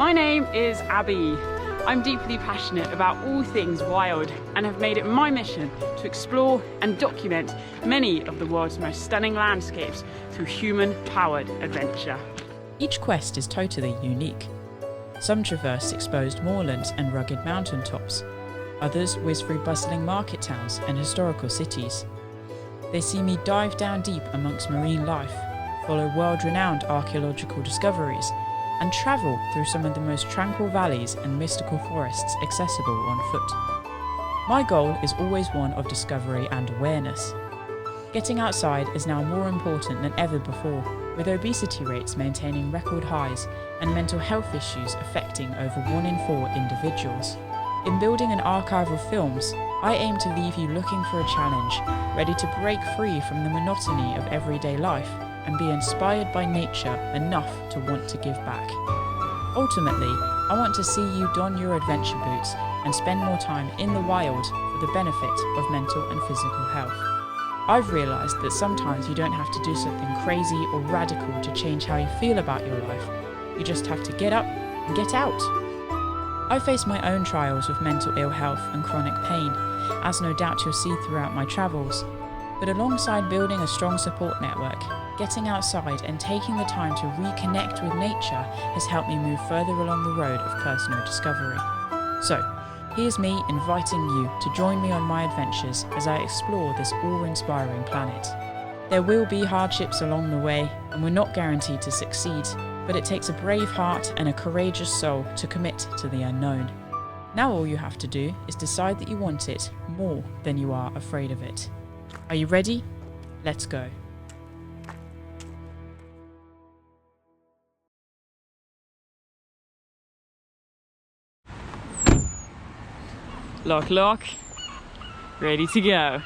My name is Abbie. I'm deeply passionate about all things wild and have made it my mission to explore and document many of the world's most stunning landscapes through human-powered adventure. Each quest is totally unique. Some traverse exposed moorlands and rugged mountaintops. Others whiz through bustling market towns and historical cities. They see me dive down deep amongst marine life, follow world-renowned archaeological discoveries, and travel through some of the most tranquil valleys and mystical forests accessible on foot. My goal is always one of discovery and awareness. Getting outside is now more important than ever before, with obesity rates maintaining record highs and mental health issues affecting over 1 in 4 individuals. In building an archive of films, I aim to leave you looking for a challenge, ready to break free from the monotony of everyday life and be inspired by nature enough to want to give back. Ultimately, I want to see you don your adventure boots and spend more time in the wild for the benefit of mental and physical health. I've realised that sometimes you don't have to do something crazy or radical to change how you feel about your life. You just have to get up and get out. I face my own trials with mental ill health and chronic pain, as no doubt you'll see throughout my travels. But alongside building a strong support network, getting outside and taking the time to reconnect with nature has helped me move further along the road of personal discovery. So, here's me inviting you to join me on my adventures as I explore this awe-inspiring planet. There will be hardships along the way, and we're not guaranteed to succeed, but it takes a brave heart and a courageous soul to commit to the unknown. Now all you have to do is decide that you want it more than you are afraid of it. Are you ready? Let's go. Lock, lock. Ready to go.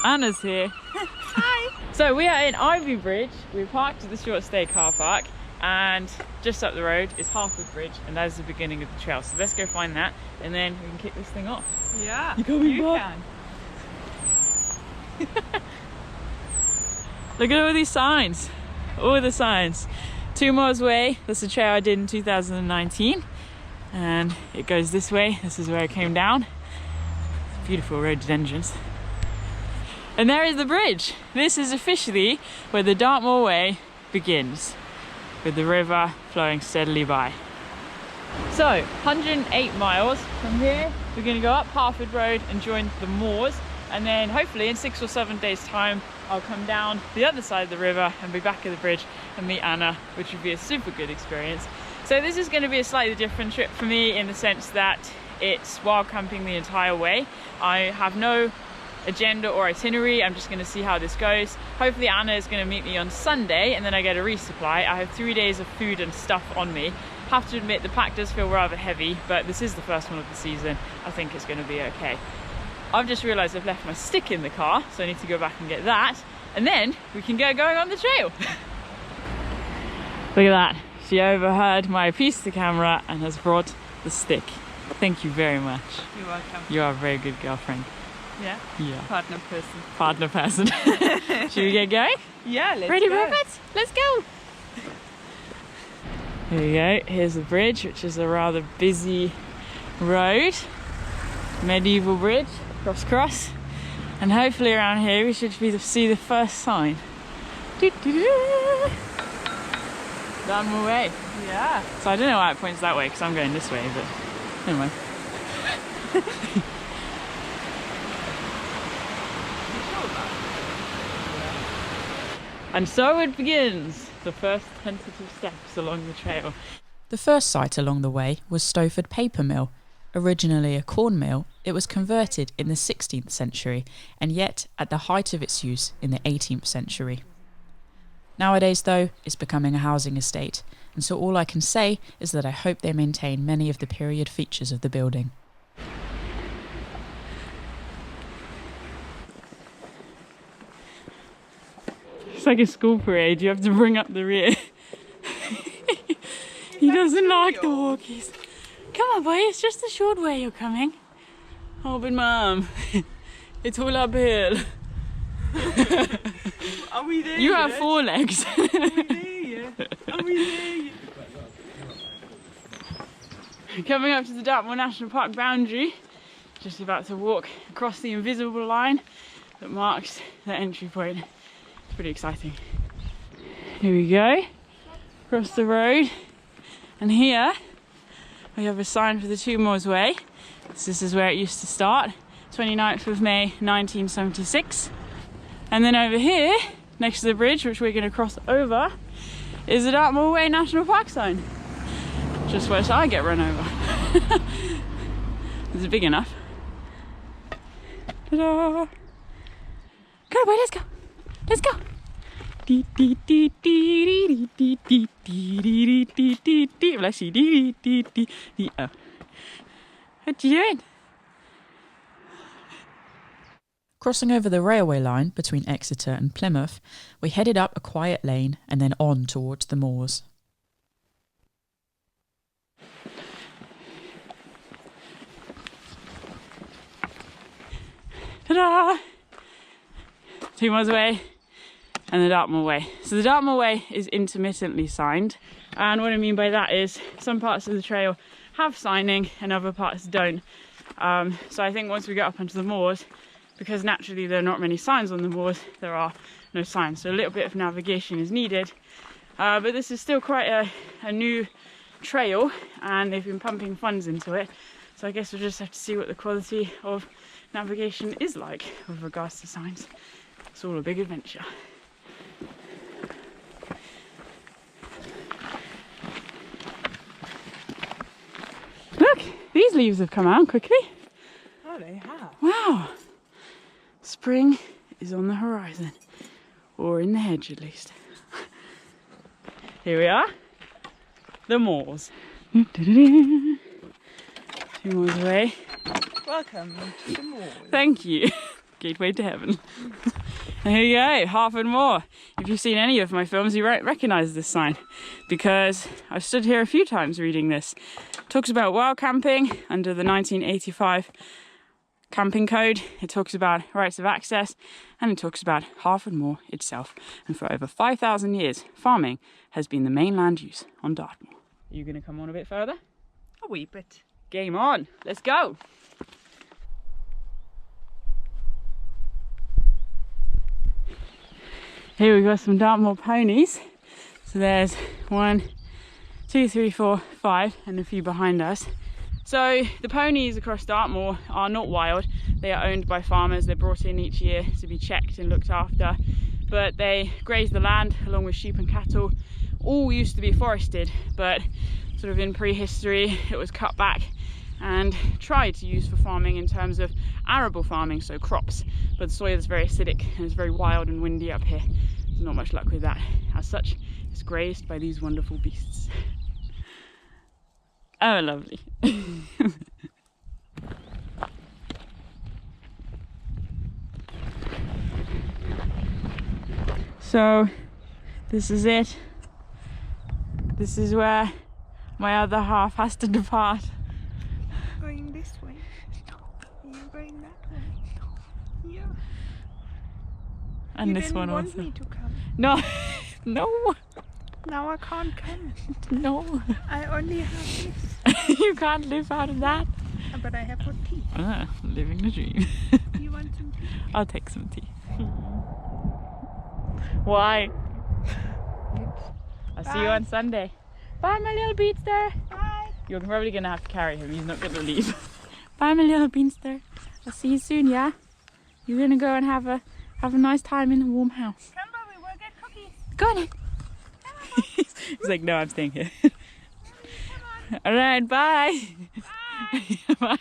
Anna's here. Hi. So we are in Ivybridge. We've parked at the short stay car park, and just up the road is Bridge, and that is the beginning of the trail. So let's go find that, and then we can kick this thing off. Yeah, you can. Look at all these signs. All the signs. 2 Moor's Way. That's the trail I did in 2019, and it goes this way. This is where I came down. Beautiful rhododendrons. And there is the bridge. This is officially where the Dartmoor Way begins, with the river flowing steadily by. So, 108 miles from here. We're going to go up Harford Road and join the moors, and then hopefully in 6 or 7 days time I'll come down the other side of the river and be back at the bridge and meet Anna, which would be a super good experience. So this is going to be a slightly different trip for me in the sense that it's wild camping the entire way. I have no agenda or itinerary. I'm just going to see how this goes. Hopefully Anna is going to meet me on Sunday, and then I get a resupply. I have 3 days of food and stuff on me. Have to admit the pack does feel rather heavy, but this is the first one of the season. I think it's going to be okay. I've just realised I've left my stick in the car, so I need to go back and get that, and then we can get going on the trail. Look at that. She overheard my piece of the camera and has brought the stick. Thank you very much. You're welcome. You are a very good girlfriend. Yeah? Yeah. Partner person. Partner person. Should we get going? Yeah, let's Ready, go. Robert? Let's go. Here we go. Here's the bridge, which is a rather busy road. Medieval bridge, cross. And hopefully around here we should see the first sign. Dartmoor Way. Yeah. So I don't know why it points that way, because I'm going this way, but never mind. And so it begins, the first tentative steps along the trail. The first site along the way was Stowford Paper Mill. Originally a corn mill, it was converted in the 16th century, and yet at the height of its use in the 18th century. Nowadays, though, it's becoming a housing estate, and so all I can say is that I hope they maintain many of the period features of the building. It's like a school parade, you have to bring up the rear. He doesn't like the walkies. Come on, boy, it's just a short way you're coming. Oh, but Mum, it's all uphill. Are we there You yet? have 4 legs. Are we there yet? Are we there yet? Coming up to the Dartmoor National Park boundary, just about to walk across the invisible line that marks the entry point. It's pretty exciting. Here we go, across the road, and here we have a sign for the Two Moors Way. This is where it used to start, 29th of May 1976. And then over here, next to the bridge, which we're going to cross over, is the Dartmoor Way National Park sign. Just where I get run over. Is it big enough? Ta-da! Go away, let's go! Let's go! Bless you. Oh. What you doing? Crossing over the railway line between Exeter and Plymouth, we headed up a quiet lane and then on towards the moors. Ta-da! Two Moors Way and the Dartmoor Way. So the Dartmoor Way is intermittently signed, and what I mean by that is some parts of the trail have signing and other parts don't. So I think once we get up onto the moors, because naturally there are not many signs on the moors, there are no signs. So a little bit of navigation is needed. But this is still quite a new trail, and they've been pumping funds into it. So I guess we'll just have to see what the quality of navigation is like with regards to signs. It's all a big adventure. Look, these leaves have come out quickly. Oh, they have. Wow. Spring is on the horizon, or in the hedge at least. Here we are, the moors. Two Moors Way. Welcome to the moors. Thank you. Gateway to heaven. And here you go, Half and Moor. If you've seen any of my films, you recognise this sign, because I've stood here a few times reading this. It talks about wild camping under the 1985 camping code. It talks about rights of access, and it talks about Half and Moor itself. And for over 5,000 years, farming has been the main land use on Dartmoor. Are you going to come on a bit further? A wee bit. Game on, let's go. Here we've got some Dartmoor ponies. So there's 1, 2, 3, 4, 5, and a few behind us. So the ponies across Dartmoor are not wild. They are owned by farmers. They're brought in each year to be checked and looked after. But they graze the land along with sheep and cattle. All used to be forested, but sort of in prehistory it was cut back and tried to use for farming in terms of arable farming, so crops. But the soil is very acidic and it's very wild and windy up here. There's not much luck with that. As such, it's grazed by these wonderful beasts. Oh, lovely. So, this is it. This is where my other half has to depart. Going this way? No. Are you going that way? No. Yeah. And you this didn't one want also. Me to come. No, no, Now I can't come. no. I only have this. You can't live out of that. But I have for tea. Ah, living the dream. You want some tea? I'll take some tea. Why? I'll see you on Sunday. Bye, my little beatster. Bye. You're probably gonna have to carry him. He's not gonna leave. Bye, my little beanster. I'll see you soon. Yeah. You're gonna go and have a nice time in a warm house. Come, Bobby, we'll get cookies. Go on. He's like, no, I'm staying here. All right. Bye. Bye.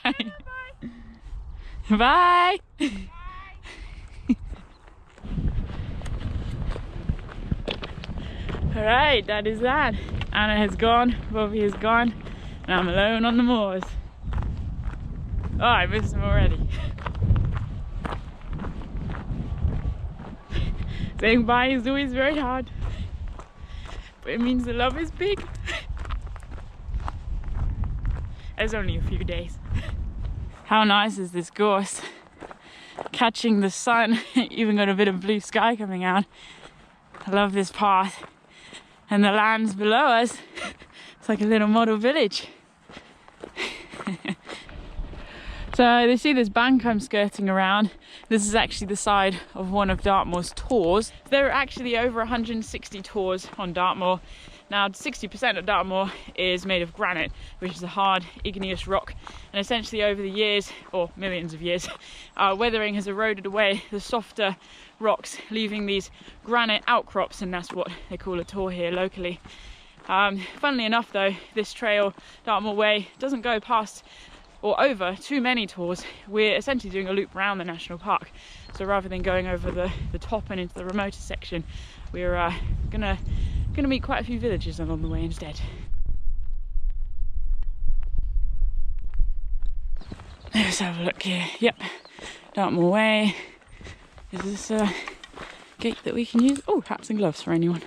Bye. Bye. All right, that is that. Anna has gone, Bobby is gone, and I'm alone on the moors. Oh, I missed him already. Saying bye is always very hard, but it means the love is big. It's only a few days. How nice is this gorse? Catching the sun, even got a bit of blue sky coming out. I love this path. And the lands below us, it's like a little model village. So they see this bank I'm skirting around. This is actually the side of one of Dartmoor's tors. There are actually over 160 tors on Dartmoor. Now 60% of Dartmoor is made of granite, which is a hard igneous rock, and essentially over the years, or millions of years, weathering has eroded away the softer rocks, leaving these granite outcrops, and that's what they call a tor here locally. Funnily enough though, this trail, Dartmoor Way, doesn't go past or over too many tors. We're essentially doing a loop around the national park, so rather than going over the top and into the remoter section, we're gonna meet quite a few villages along the way instead. Let's have a look here. Yep, Dartmoor Way. Is this a gate that we can use? Oh, hats and gloves for anyone.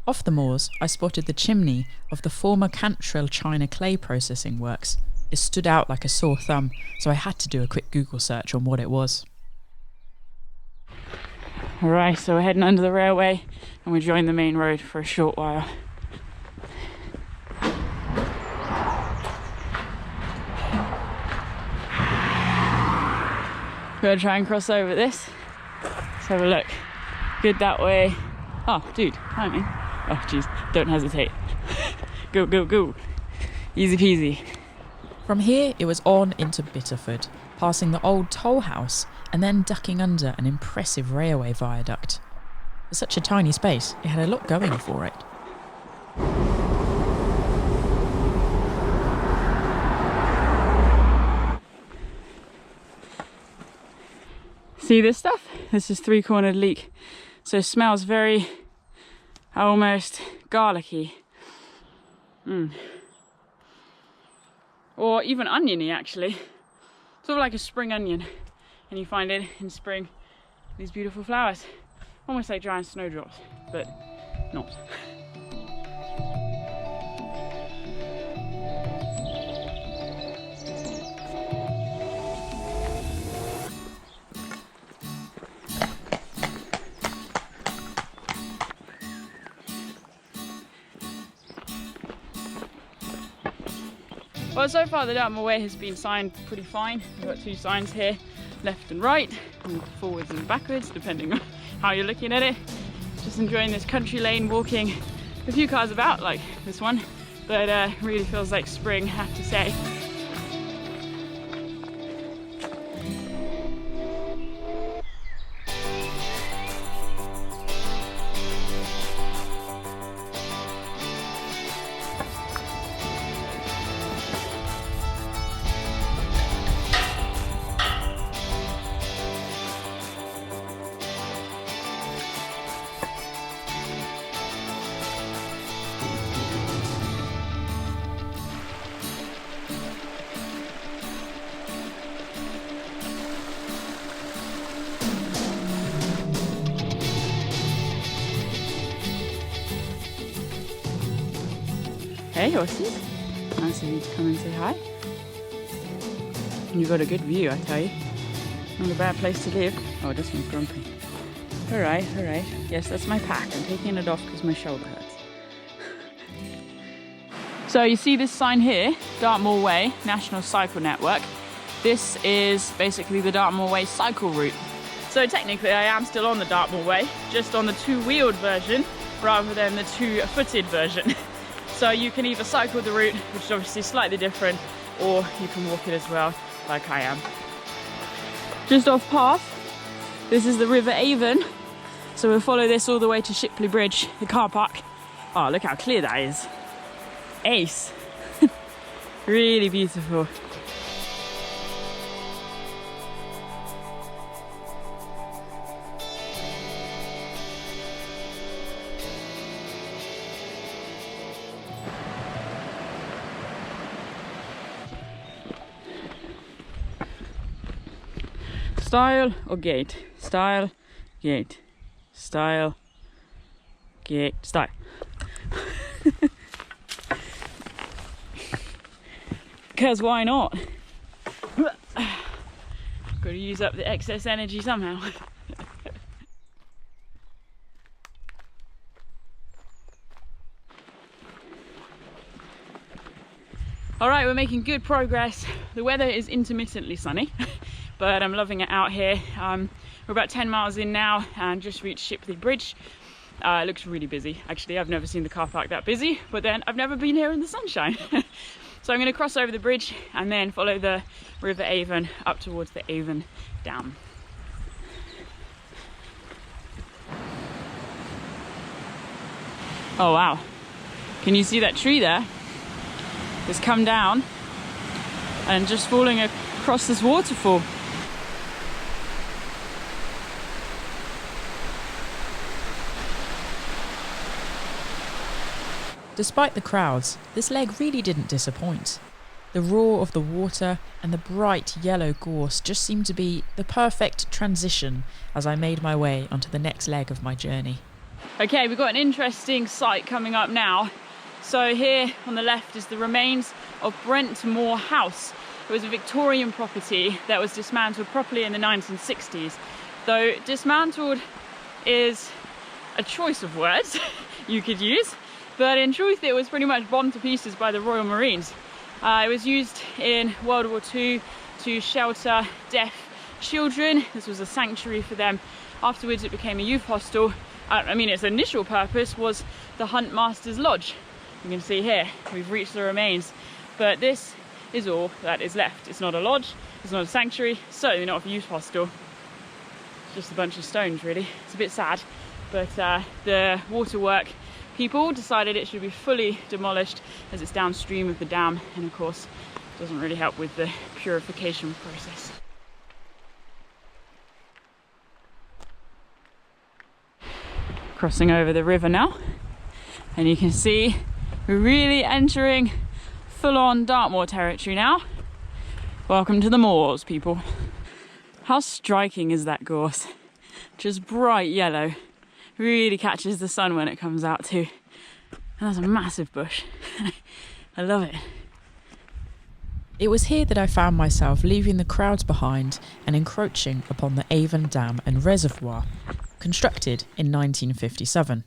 Off the moors, I spotted the chimney of the former Cantrell China clay processing works. It stood out like a sore thumb, so I had to do a quick Google search on what it was. Alright, so we're heading under the railway and we join the main road for a short while. We're gonna try and cross over this. Let's have a look. Good that way. Oh, dude, timing. Oh, jeez, don't hesitate. Go, go, go. Easy peasy. From here, it was on into Bitterford, passing the old toll house and then ducking under an impressive railway viaduct. For such a tiny space, it had a lot going for it. See this stuff? This is three-cornered leek. So it smells very almost garlicky. Or even oniony actually. Sort of like a spring onion. And you find it in spring, these beautiful flowers. Almost like giant snowdrops, but not. Well, so far the Dartmoor Way has been signed pretty fine. We've got two signs here, left and right, and forwards and backwards, depending on how you're looking at it. Just enjoying this country lane, walking a few cars about like this one, but really feels like spring, I have to say. Hey horses, nice of you to come and say hi. You've got a good view, I tell you. Not a bad place to live. Oh, this one's grumpy. Alright, alright. Yes, that's my pack. I'm taking it off because my shoulder hurts. So you see this sign here, Dartmoor Way, National Cycle Network. This is basically the Dartmoor Way cycle route. So technically I am still on the Dartmoor Way, just on the two-wheeled version rather than the two-footed version. So you can either cycle the route, which is obviously slightly different, or you can walk it as well, like I am. Just off path, this is the River Avon. So we'll follow this all the way to Shipley Bridge, the car park. Oh, look how clear that is. Ace. Really beautiful. Style or gate? Style, gate. Style, gate, style. Because why not? Got to use up the excess energy somehow. All right, we're making good progress. The weather is intermittently sunny, but I'm loving it out here. We're about 10 miles in now and just reached Shipley Bridge. It looks really busy. Actually, I've never seen the car park that busy, but then I've never been here in the sunshine. So I'm going to cross over the bridge and then follow the River Avon up towards the Avon Dam. Oh wow, can you see that tree there? It's come down and just falling across this waterfall. Despite the crowds, this leg really didn't disappoint. The roar of the water and the bright yellow gorse just seemed to be the perfect transition as I made my way onto the next leg of my journey. Okay, we've got an interesting site coming up now. So here on the left is the remains of Moor House. It was a Victorian property that was dismantled properly in the 1960s. Though dismantled is a choice of words you could use, but in truth it was pretty much bombed to pieces by the Royal Marines. It was used in World War II to shelter deaf children. This was a sanctuary for them. Afterwards it became a youth hostel. I mean, its initial purpose was the Hunt Master's Lodge. You can see here, we've reached the remains, but this is all that is left. It's not a lodge, it's not a sanctuary, certainly not a youth hostel. It's just a bunch of stones, really. It's a bit sad, but the waterwork people decided it should be fully demolished as it's downstream of the dam, and of course, it doesn't really help with the purification process. Crossing over the river now, and you can see we're really entering full-on Dartmoor territory now. Welcome to the moors, people. How striking is that gorse? Just bright yellow. Really catches the sun when it comes out too. And that's a massive bush. I love it. It was here that I found myself leaving the crowds behind and encroaching upon the Avon Dam and Reservoir, constructed in 1957.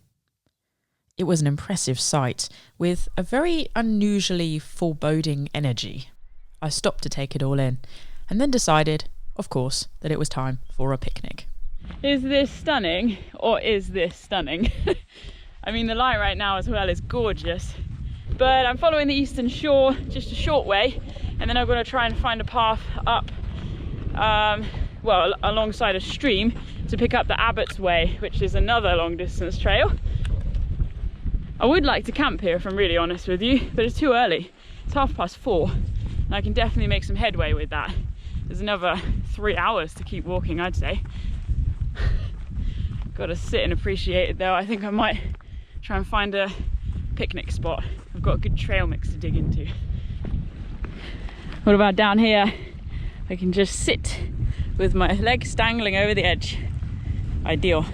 It was an impressive sight with a very unusually foreboding energy. I stopped to take it all in and then decided, of course, that it was time for a picnic. Is this stunning, or is this stunning? I mean, the light right now as well is gorgeous, but I'm following the eastern shore just a short way, and then I'm going to try and find a path up, well, alongside a stream to pick up the Abbott's Way, which is another long distance trail. I would like to camp here if I'm really honest with you, but it's too early. It's 4:30, and I can definitely make some headway with that. There's another 3 hours to keep walking, I'd say. Got to sit and appreciate it though. I think I might try and find a picnic spot. I've got a good trail mix to dig into. What about down here? I can just sit with my legs dangling over the edge. Ideal.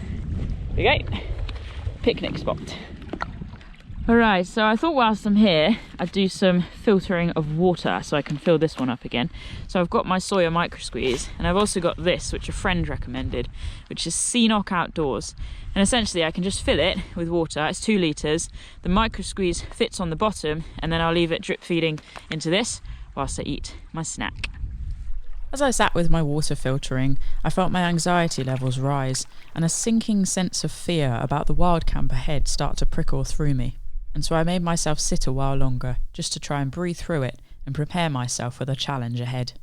Okay, picnic spot. Alright, so I thought whilst I'm here, I'd do some filtering of water so I can fill this one up again. So I've got my Sawyer micro squeeze, and I've also got this, which a friend recommended, which is Knock Outdoors. And essentially I can just fill it with water. It's 2 litres. The micro squeeze fits on the bottom, and then I'll leave it drip feeding into this whilst I eat my snack. As I sat with my water filtering, I felt my anxiety levels rise and a sinking sense of fear about the wild camp ahead start to prickle through me. And so I made myself sit a while longer, just to try and breathe through it and prepare myself for the challenge ahead.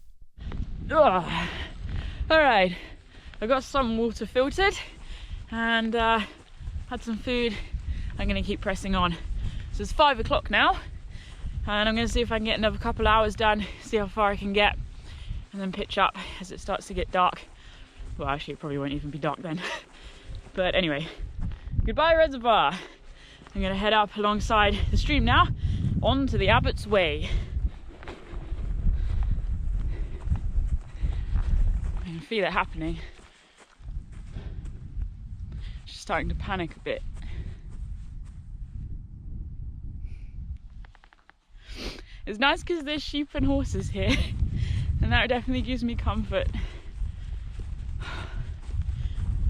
Alright, I got some water filtered and had some food. I'm going to keep pressing on. So it's 5 o'clock now, and I'm going to see if I can get another couple hours done, see how far I can get, and then pitch up as it starts to get dark. Well, actually it probably won't even be dark then. But anyway, goodbye Reservoir. I'm going to head up alongside the stream now, on to the Abbott's Way. I can feel it happening. Just starting to panic a bit. It's nice because there's sheep and horses here, and that definitely gives me comfort.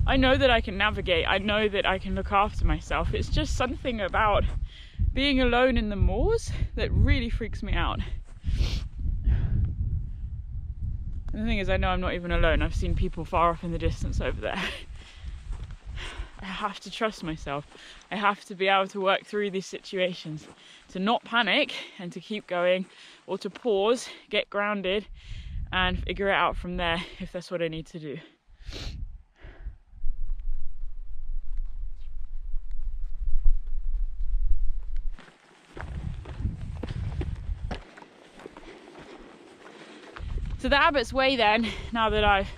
I know that I can navigate, I know that I can look after myself. It's just something about being alone in the moors that really freaks me out. And the thing is, I know I'm not even alone. I've seen people far off in the distance over there. I have to trust myself. I have to be able to work through these situations, to not panic and to keep going, or to pause, get grounded, and figure it out from there if that's what I need to do. So the Abbott's Way then, now that I've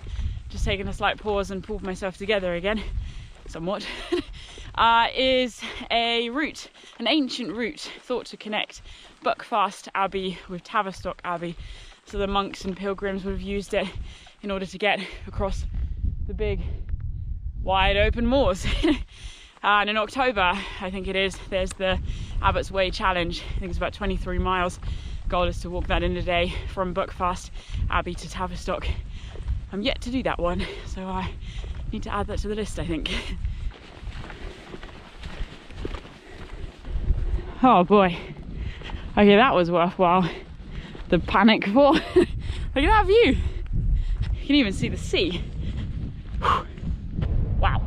just taken a slight pause and pulled myself together again, somewhat, is a route, an ancient route thought to connect Buckfast Abbey with Tavistock Abbey. So the monks and pilgrims would have used it in order to get across the big, wide open moors. And in October, I think it is, there's the Abbott's Way challenge. I think it's about 23 miles. Goal is to walk that in a day from Buckfast Abbey to Tavistock. I'm yet to do that one, so I need to add that to the list, I think. Oh boy. Okay, that was worthwhile. The panic before. Look at that view. You can even see the sea. Wow.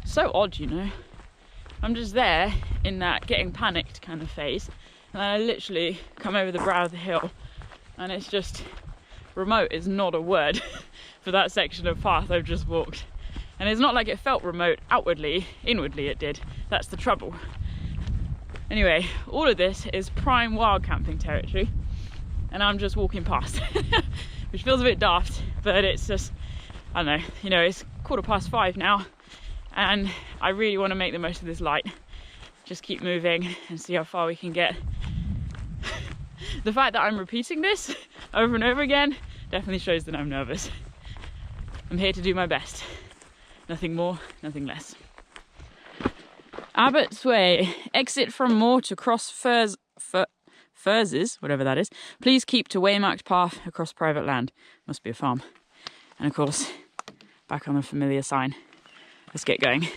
So odd, you know. I'm just there in that getting panicked kind of phase. And then I literally come over the brow of the hill and it's just, remote is not a word for that section of path I've just walked. And it's not like it felt remote outwardly, inwardly it did. That's the trouble. Anyway, all of this is prime wild camping territory and I'm just walking past, which feels a bit daft, but it's just, I don't know, you know, it's 5:15 now and I really want to make the most of this light. Just keep moving and see how far we can get. The fact that I'm repeating this over and over again definitely shows that I'm nervous. I'm here to do my best. Nothing more, nothing less. Abbott's Way. Exit from Moor to cross Furzes, whatever that is. Please keep to waymarked path across private land. Must be a farm. And of course, back on the familiar sign. Let's get going.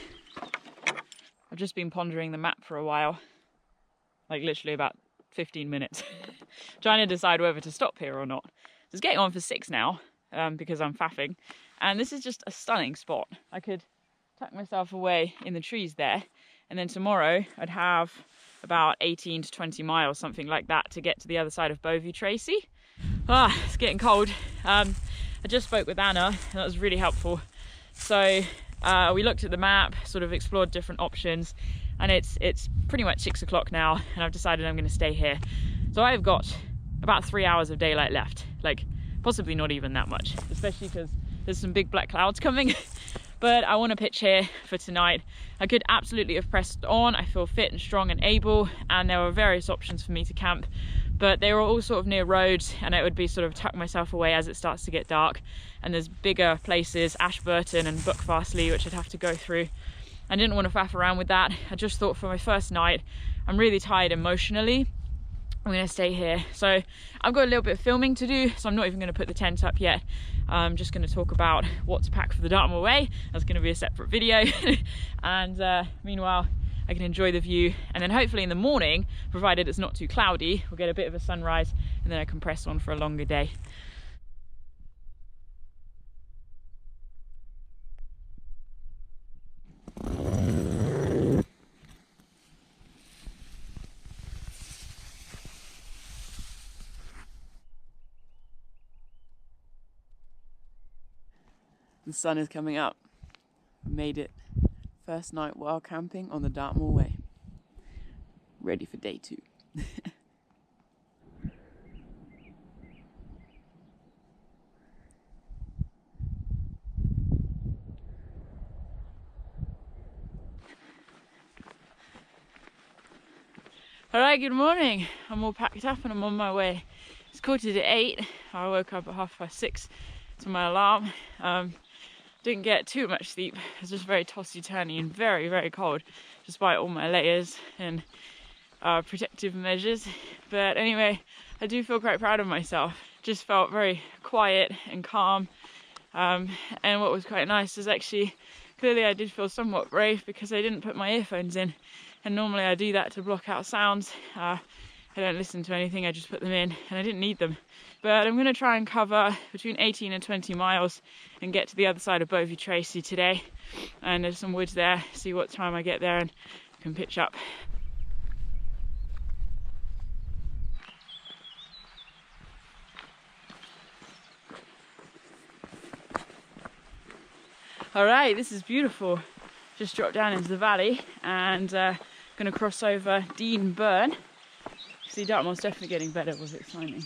I've just been pondering the map for a while, like literally about 15 minutes, trying to decide whether to stop here or not. It's getting on for 6 now because I'm faffing, and this is just a stunning spot. I could tuck myself away in the trees there, and then tomorrow I'd have about 18 to 20 miles, something like that, to get to the other side of Bovey Tracy. It's getting cold. I just spoke with Anna, and that was really helpful. So we looked at the map, sort of explored different options, and it's pretty much 6 o'clock now, and I've decided I'm going to stay here. So I've got about 3 hours of daylight left, like possibly not even that much, especially because there's some big black clouds coming. But I want to pitch here for tonight. I could absolutely have pressed on. I feel fit and strong and able, and there were various options for me to camp, but they were all sort of near roads, and it would be sort of tuck myself away as it starts to get dark. And there's bigger places, Ashburton and Buckfastleigh, which I'd have to go through. I didn't want to faff around with that. I just thought for my first night, I'm really tired emotionally. I'm going to stay here. So I've got a little bit of filming to do, so I'm not even going to put the tent up yet. I'm just going to talk about what to pack for the Dartmoor Way. That's going to be a separate video. And meanwhile, I can enjoy the view, and then hopefully in the morning, provided it's not too cloudy, we'll get a bit of a sunrise, and then I can press on for a longer day. The sun is coming up. Made it. First night wild camping on the Dartmoor Way. Ready for day 2. Alright, good morning. I'm all packed up and I'm on my way. It's 8:15. I woke up at 6:30 to my alarm. Didn't get too much sleep. It was just very tossy-turny and very, very cold, despite all my layers and protective measures. But anyway, I do feel quite proud of myself. Just felt very quiet and calm. And what was quite nice is actually, clearly I did feel somewhat brave because I didn't put my earphones in. And normally I do that to block out sounds. I don't listen to anything, I just put them in, and I didn't need them. But I'm going to try and cover between 18 and 20 miles and get to the other side of Bovey Tracy today. And there's some woods there, see what time I get there and can pitch up. All right, this is beautiful. Just dropped down into the valley and going to cross over Dean Burn. See, Dartmoor's definitely getting better with its timing.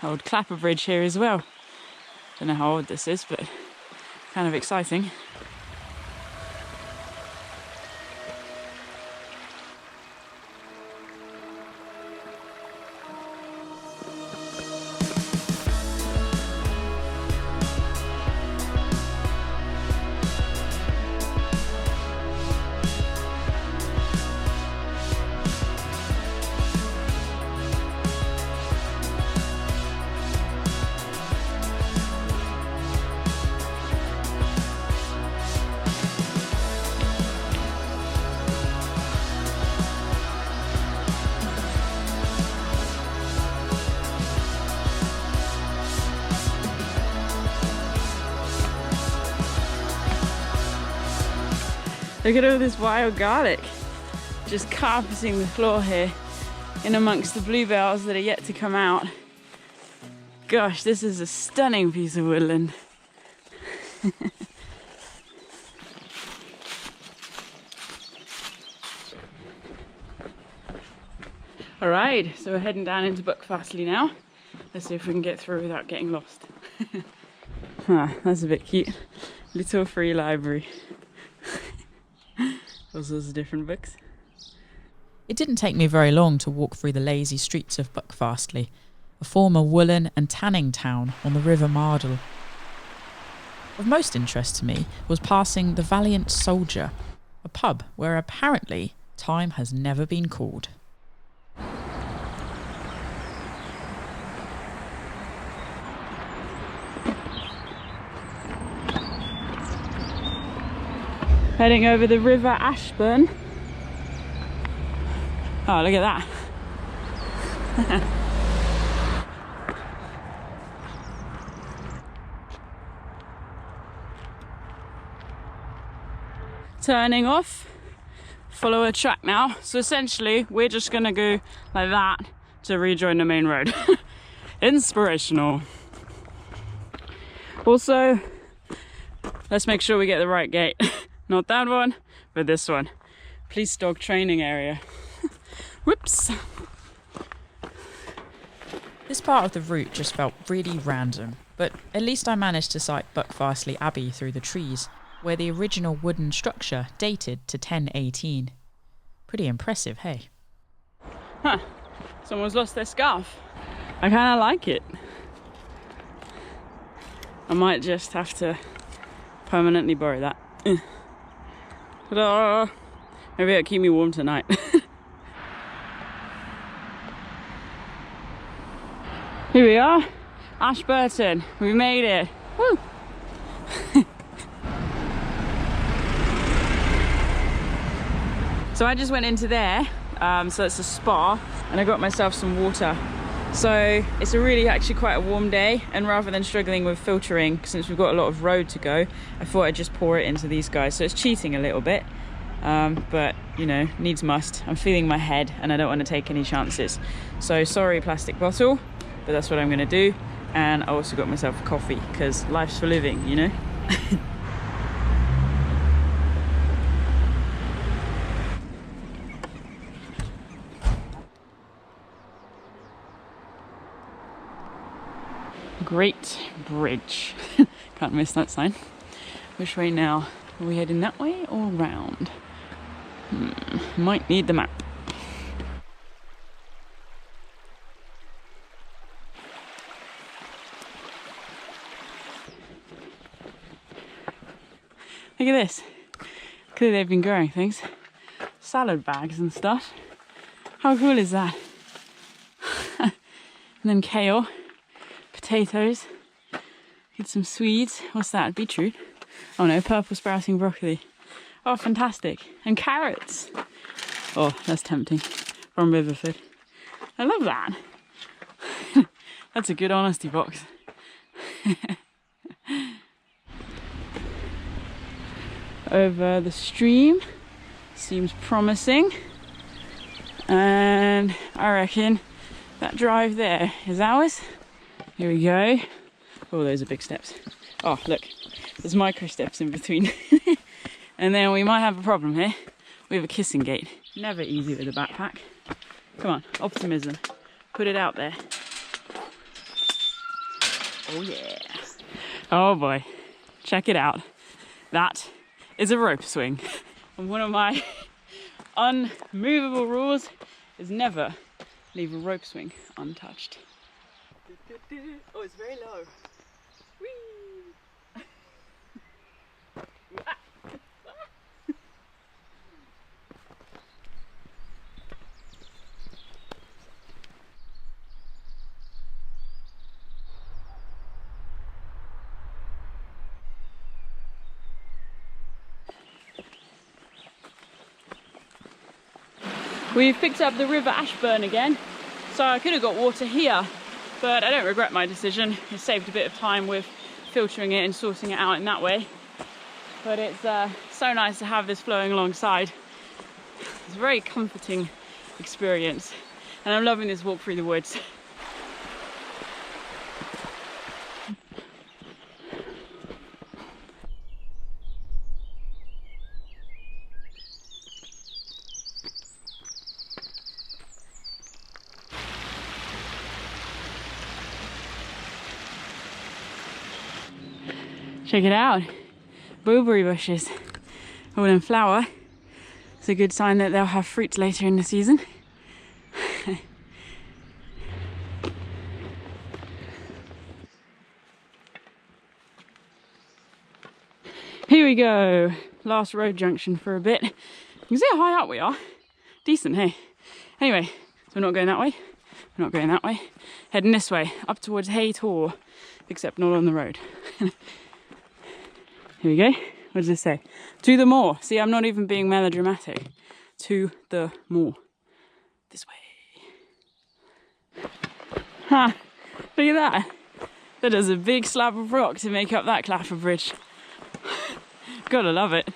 Old Clapper Bridge here as well. Don't know how old this is, but kind of exciting. Look at all this wild garlic just carpeting the floor here in amongst the bluebells that are yet to come out. Gosh, this is a stunning piece of woodland. All right, so we're heading down into Buckfastleigh now. Let's see if we can get through without getting lost. That's a bit cute. Little free library. All sorts of different books. It didn't take me very long to walk through the lazy streets of Buckfastleigh, a former woolen and tanning town on the River Mardle. Of most interest to me was passing the Valiant Soldier, a pub where apparently time has never been called. Heading over the River Ashburn. Oh, look at that. Turning off, follow a track now. So essentially, we're just gonna go like that to rejoin the main road. Inspirational. Also, let's make sure we get the right gate. Not that one, but this one. Police dog training area. Whoops. This part of the route just felt really random, but at least I managed to sight Buckfastleigh Abbey through the trees, where the original wooden structure dated to 1018. Pretty impressive, hey? Huh. Someone's lost their scarf. I kind of like it. I might just have to permanently borrow that. Ta-da! Maybe it'll keep me warm tonight. Here we are, Ashburton. We made it. Woo! So I just went into there, so it's a spa, and I got myself some water. So it's a really actually quite a warm day, and rather than struggling with filtering, since we've got a lot of road to go, I thought I'd just pour it into these guys. So it's cheating a little bit, but you know, needs must. I'm feeling my head and I don't want to take any chances. So sorry plastic bottle, but that's what I'm gonna do. And I also got myself a coffee, because life's for living, you know? Great Bridge. Can't miss that sign. Which way now? Are we heading that way or round? Might need the map. Look at this. Clearly they've been growing things. Salad bags and stuff. How cool is that? And then kale. Potatoes, get some Swedes. What's that? Beetroot? Oh no, purple sprouting broccoli. Oh, fantastic. And carrots. Oh, that's tempting. From Wigford. I love that. That's a good honesty box. Over the stream. Seems promising. And I reckon that drive there is ours. Here we go. Oh, those are big steps. Oh, look. There's micro steps in between. And then we might have a problem here. We have a kissing gate. Never easy with a backpack. Come on, optimism. Put it out there. Oh yeah. Oh boy. Check it out. That is a rope swing. And one of my unmovable rules is never leave a rope swing untouched. Oh, it's very low. Whee! We've picked up the River Ashburn again, so I could have got water here, but I don't regret my decision. It saved a bit of time with filtering it and sorting it out in that way. But it's so nice to have this flowing alongside. It's a very comforting experience, and I'm loving this walk through the woods. Check it out, blueberry bushes, all in flower. It's a good sign that they'll have fruit later in the season. Here we go, last road junction for a bit. You can see how high up we are. Decent, hey? Anyway, so we're not going that way, we're not going that way. Heading this way, up towards Houndtor, except not on the road. Here we go. What does this say? To the moor. See, I'm not even being melodramatic. To the moor. This way. Ha! Look at that. That is a big slab of rock to make up that Clapper Bridge. Gotta love it.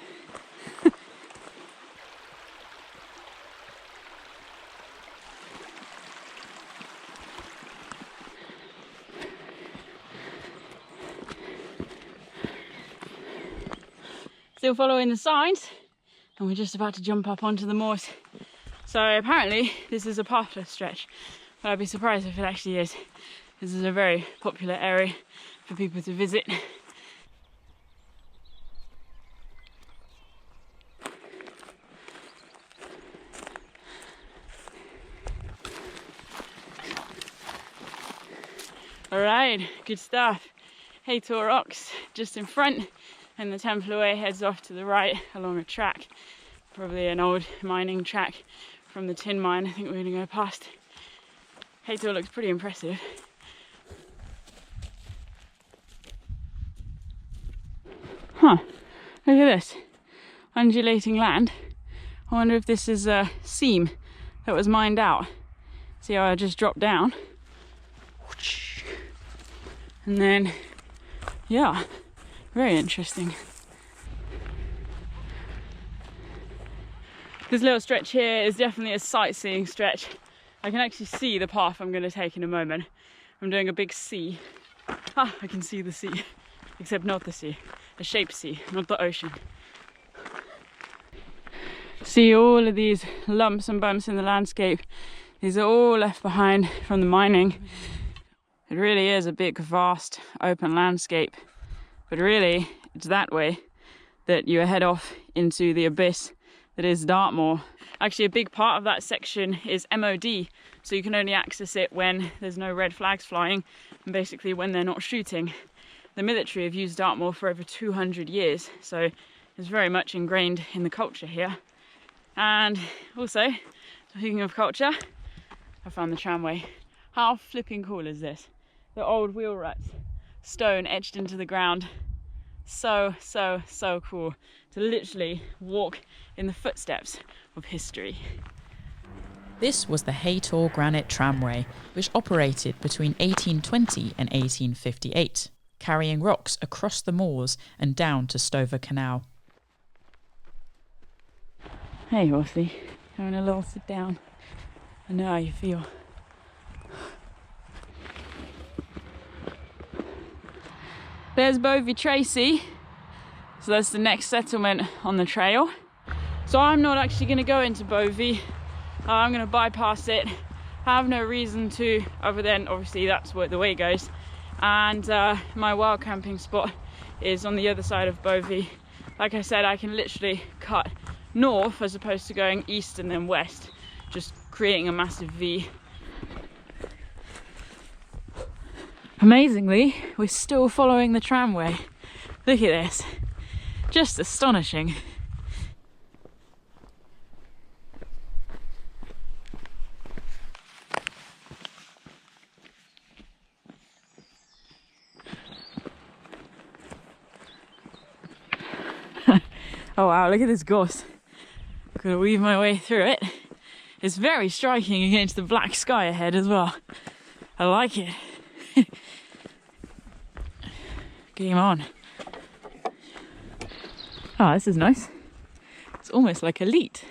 Still following the signs, and we're just about to jump up onto the moors. So apparently this is a pathless stretch, but I'd be surprised if it actually is. This is a very popular area for people to visit. Alright, good stuff. Houndtor Rocks just in front. And the Throwleigh Way heads off to the right along a track, probably an old mining track from the tin mine I think we're going to go past. Houndtor looks pretty impressive. Huh, look at this, undulating land. I wonder if this is a seam that was mined out. See how I just dropped down? And then, yeah. Very interesting. This little stretch here is definitely a sightseeing stretch. I can actually see the path I'm going to take in a moment. I'm doing a big C. Ah, I can see the sea. Except not the sea. A shaped sea, not the ocean. See all of these lumps and bumps in the landscape. These are all left behind from the mining. It really is a big, vast, open landscape. But really, it's that way that you head off into the abyss that is Dartmoor. Actually, a big part of that section is MOD, so you can only access it when there's no red flags flying, and basically when they're not shooting. The military have used Dartmoor for over 200 years, so it's very much ingrained in the culture here. And also, speaking of culture, I found the tramway. How flipping cool is this? The old wheel ruts. Stone etched into the ground. so cool to literally walk in the footsteps of history. This was the Houndtor Granite Tramway, which operated between 1820 and 1858, carrying rocks across the moors and down to Stover Canal. Hey horsey, having a little sit down. I know how you feel. There's Bovey Tracy, so that's the next settlement on the trail. So I'm not actually going to go into Bovey. I'm going to bypass it. I have no reason to, other than obviously that's where the way goes. And my wild camping spot is on the other side of Bovey. Like I said, I can literally cut north as opposed to going east and then west, just creating a massive V. Amazingly, we're still following the tramway. Look at this, just astonishing. Oh wow, look at this gorse. I'm gonna weave my way through it. It's very striking against the black sky ahead as well. I like it. Game on. Oh, this is nice. It's almost like elite.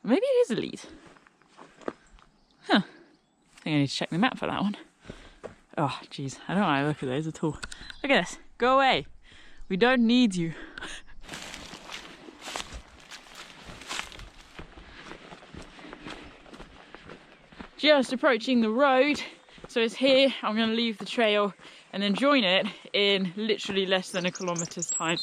Maybe it is elite. Huh. I think I need to check the map for that one. Oh, jeez. I don't want to look at those at all. Look at this. Go away. We don't need you. Just approaching the road, so it's here. I'm going to leave the trail and then join it in literally less than a kilometre's time,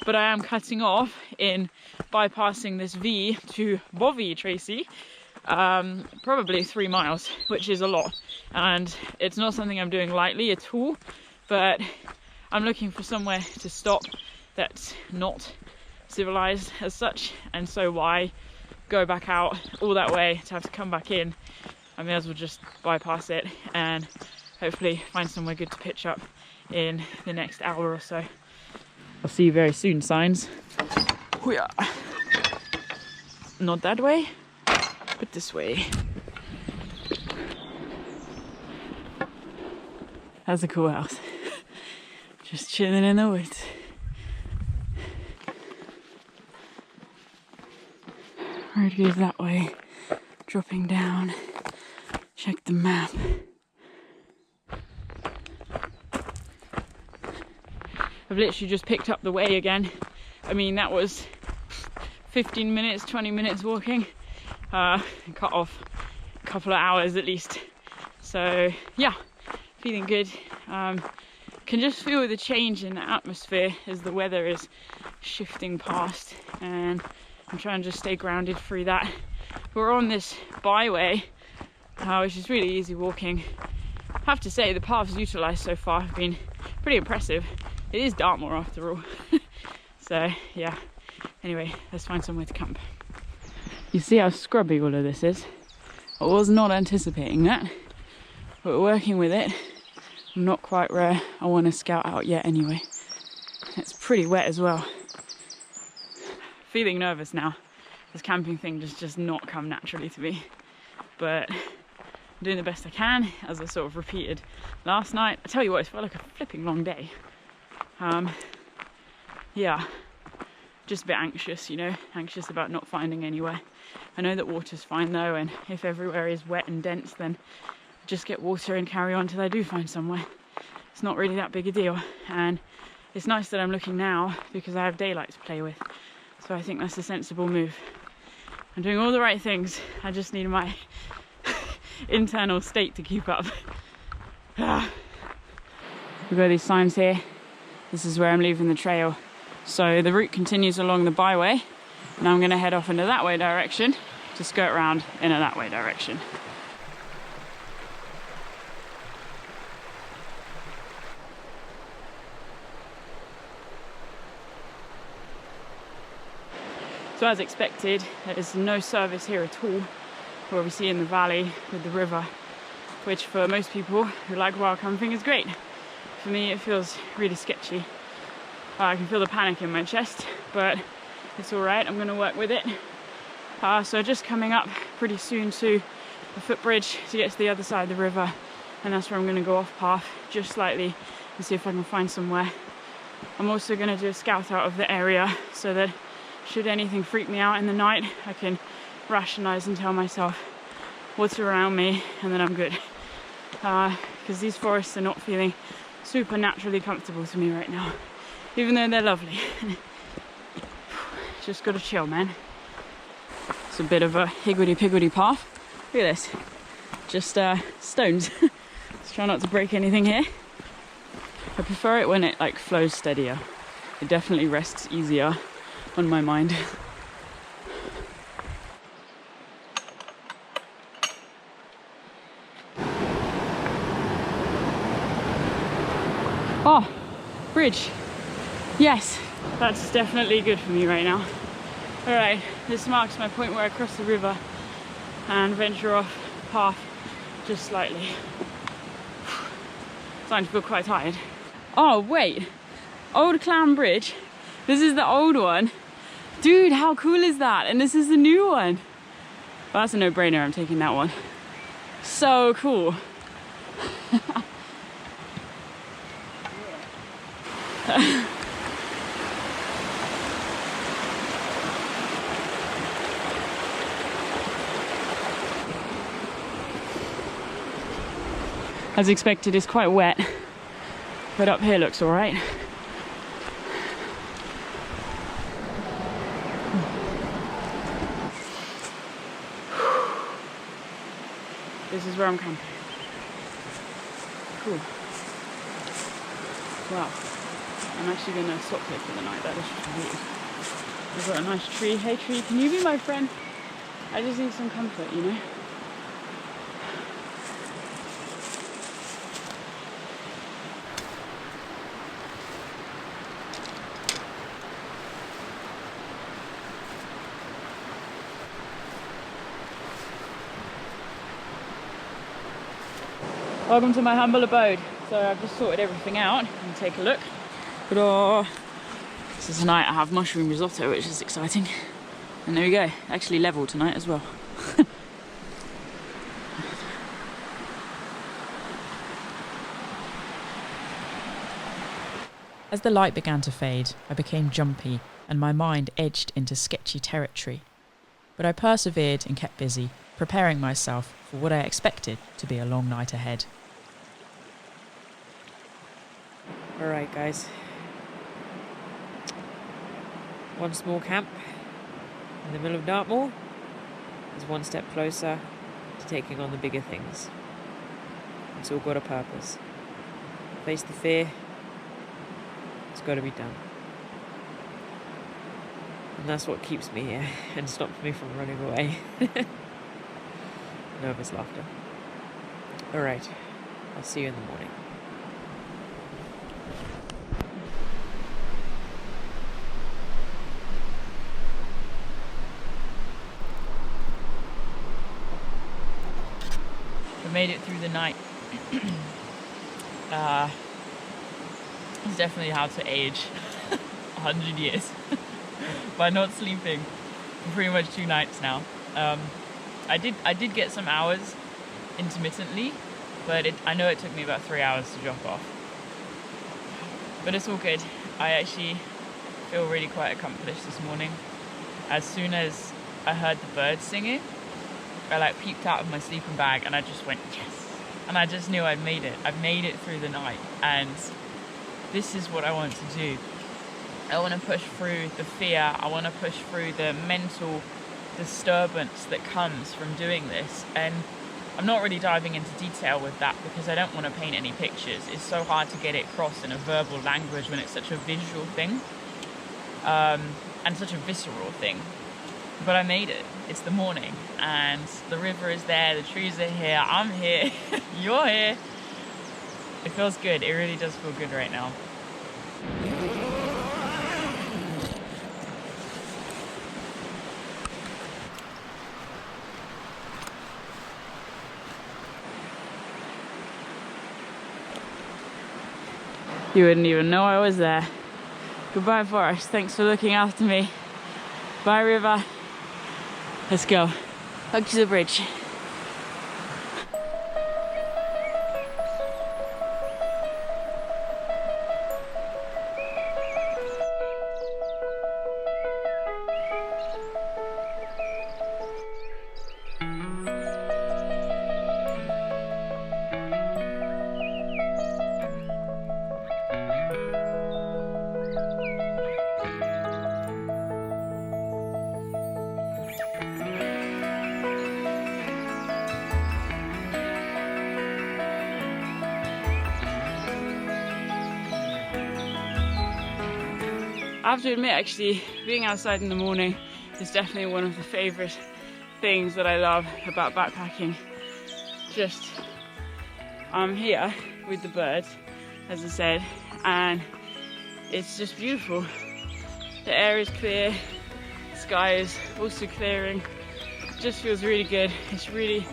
but I am cutting off in bypassing this V to Bovey Tracy, probably 3 miles, which is a lot, and it's not something I'm doing lightly at all, but I'm looking for somewhere to stop that's not civilized as such, and so why go back out all that way to have to come back in? I may as well just bypass it and hopefully find somewhere good to pitch up in the next hour or so. I'll see you very soon, signs. Not that way, but this way. That's a cool house. Just chilling in the woods. Road goes that way, dropping down. Check the map. I've literally just picked up the way again. I mean, that was 15 minutes, 20 minutes walking. Cut off a couple of hours at least. So yeah, feeling good. Can just feel the change in the atmosphere as the weather is shifting past, and I'm trying to just stay grounded through that. We're on this byway, which is really easy walking. I have to say the paths utilised so far have been pretty impressive. It is Dartmoor after all. So yeah, anyway, let's find somewhere to camp. You see how scrubby all of this is? I was not anticipating that, but we're working with it. I'm not quite where I want to scout out yet anyway. It's pretty wet as well. Feeling nervous now. This camping thing just not come naturally to me. But I'm doing the best I can, as I sort of repeated last night. I tell you what, it's felt like a flipping long day. Yeah, just a bit anxious, you know, anxious about not finding anywhere. I know that water's fine though, and if everywhere is wet and dense, then just get water and carry on till I do find somewhere. It's not really that big a deal, and it's nice that I'm looking now because I have daylight to play with. So I think that's a sensible move. I'm doing all the right things. I just need my internal state to keep up. We've got these signs here. This is where I'm leaving the trail. So the route continues along the byway. Now I'm going to head off into that way direction to skirt around in a that way direction. So as expected, there is no service here at all, where we see in the valley with the river, which for most people who like wild camping is great. For me, it feels really sketchy. I can feel the panic in my chest, but it's all right. I'm going to work with it. So just coming up pretty soon to the footbridge to get to the other side of the river, and that's where I'm going to go off path just slightly and see if I can find somewhere. I'm also going to do a scout out of the area so that should anything freak me out in the night, I can rationalize and tell myself what's around me and that I'm good. Because these forests are not feeling super naturally comfortable to me right now, even though they're lovely. Just gotta chill, man. It's a bit of a higgledy-piggledy path. Look at this, just stones. Let's try not to break anything here. I prefer it when it like flows steadier. It definitely rests easier on my mind. Oh, bridge. Yes, that's definitely good for me right now. All right, this marks my point where I cross the river and venture off path just slightly. Starting to feel quite tired. Oh wait, Old Clown Bridge. This is the old one. Dude, how cool is that? And this is the new one. Well, that's a no-brainer, I'm taking that one. So cool. As expected, it's quite wet, but up here looks all right. This is where I'm camping. Cool. Wow. I'm actually going to stop here for the night. That is just weird. We've got a nice tree. Hey tree, can you be my friend? I just need some comfort, you know? Welcome to my humble abode. So I've just sorted everything out and take a look. Ta-da! So tonight I have mushroom risotto, which is exciting. And there we go, actually level tonight as well. As the light began to fade, I became jumpy and my mind edged into sketchy territory. But I persevered and kept busy, preparing myself for what I expected to be a long night ahead. Alright guys, one small camp in the middle of Dartmoor is one step closer to taking on the bigger things. It's all got a purpose. Face the fear, it's got to be done. And that's what keeps me here and stops me from running away. Nervous laughter. Alright, I'll see you in the morning. I made it through the night. It's definitely how to age 100 years by not sleeping for pretty much 2 nights now. I did get some hours intermittently, but I know it took me about 3 hours to drop off. But it's all good. I actually feel really quite accomplished this morning. As soon as I heard the birds singing, I like peeped out of my sleeping bag and I just went, yes. And I just knew I'd made it. I've made it through the night. And this is what I want to do. I want to push through the fear. I want to push through the mental disturbance that comes from doing this. And I'm not really diving into detail with that because I don't want to paint any pictures. It's so hard to get it across in a verbal language when it's such a visual thing, and such a visceral thing. But I made it. It's the morning and the river is there, the trees are here, I'm here, you're here. It feels good. It really does feel good right now. You wouldn't even know I was there. Goodbye forest, thanks for looking after me. Bye river. Let's go. Back to the bridge. I have to admit, actually, being outside in the morning is definitely one of the favourite things that I love about backpacking. Just, I'm here with the birds, as I said, and it's just beautiful. The air is clear, the sky is also clearing. It just feels really good. It's really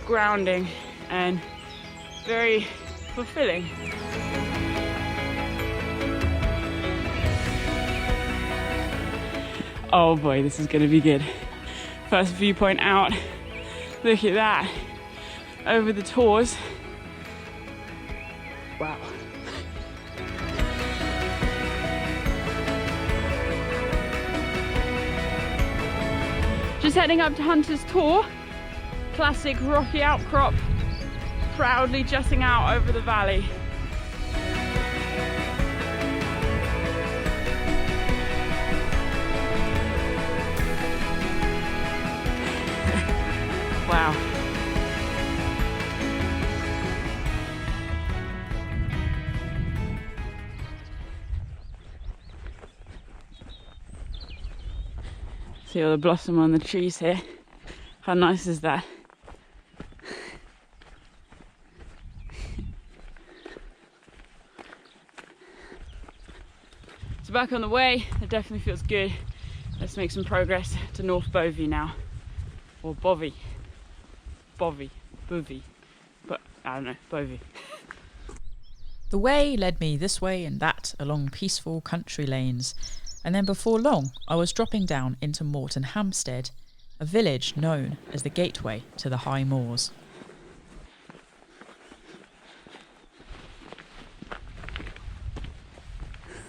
grounding and very fulfilling. Oh boy, this is gonna be good. First viewpoint out. Look at that. Over the tors. Wow. Just heading up to Hunter's Tor. Classic rocky outcrop, proudly jutting out over the valley. Wow. See all the blossom on the trees here. How nice is that? So back on the way, it definitely feels good. Let's make some progress to North Bovey now. Or Bovey. Bovey, but I don't know, Bovey. The way led me this way and that along peaceful country lanes, and then before long I was dropping down into Moorton, a village known as the gateway to the high moors.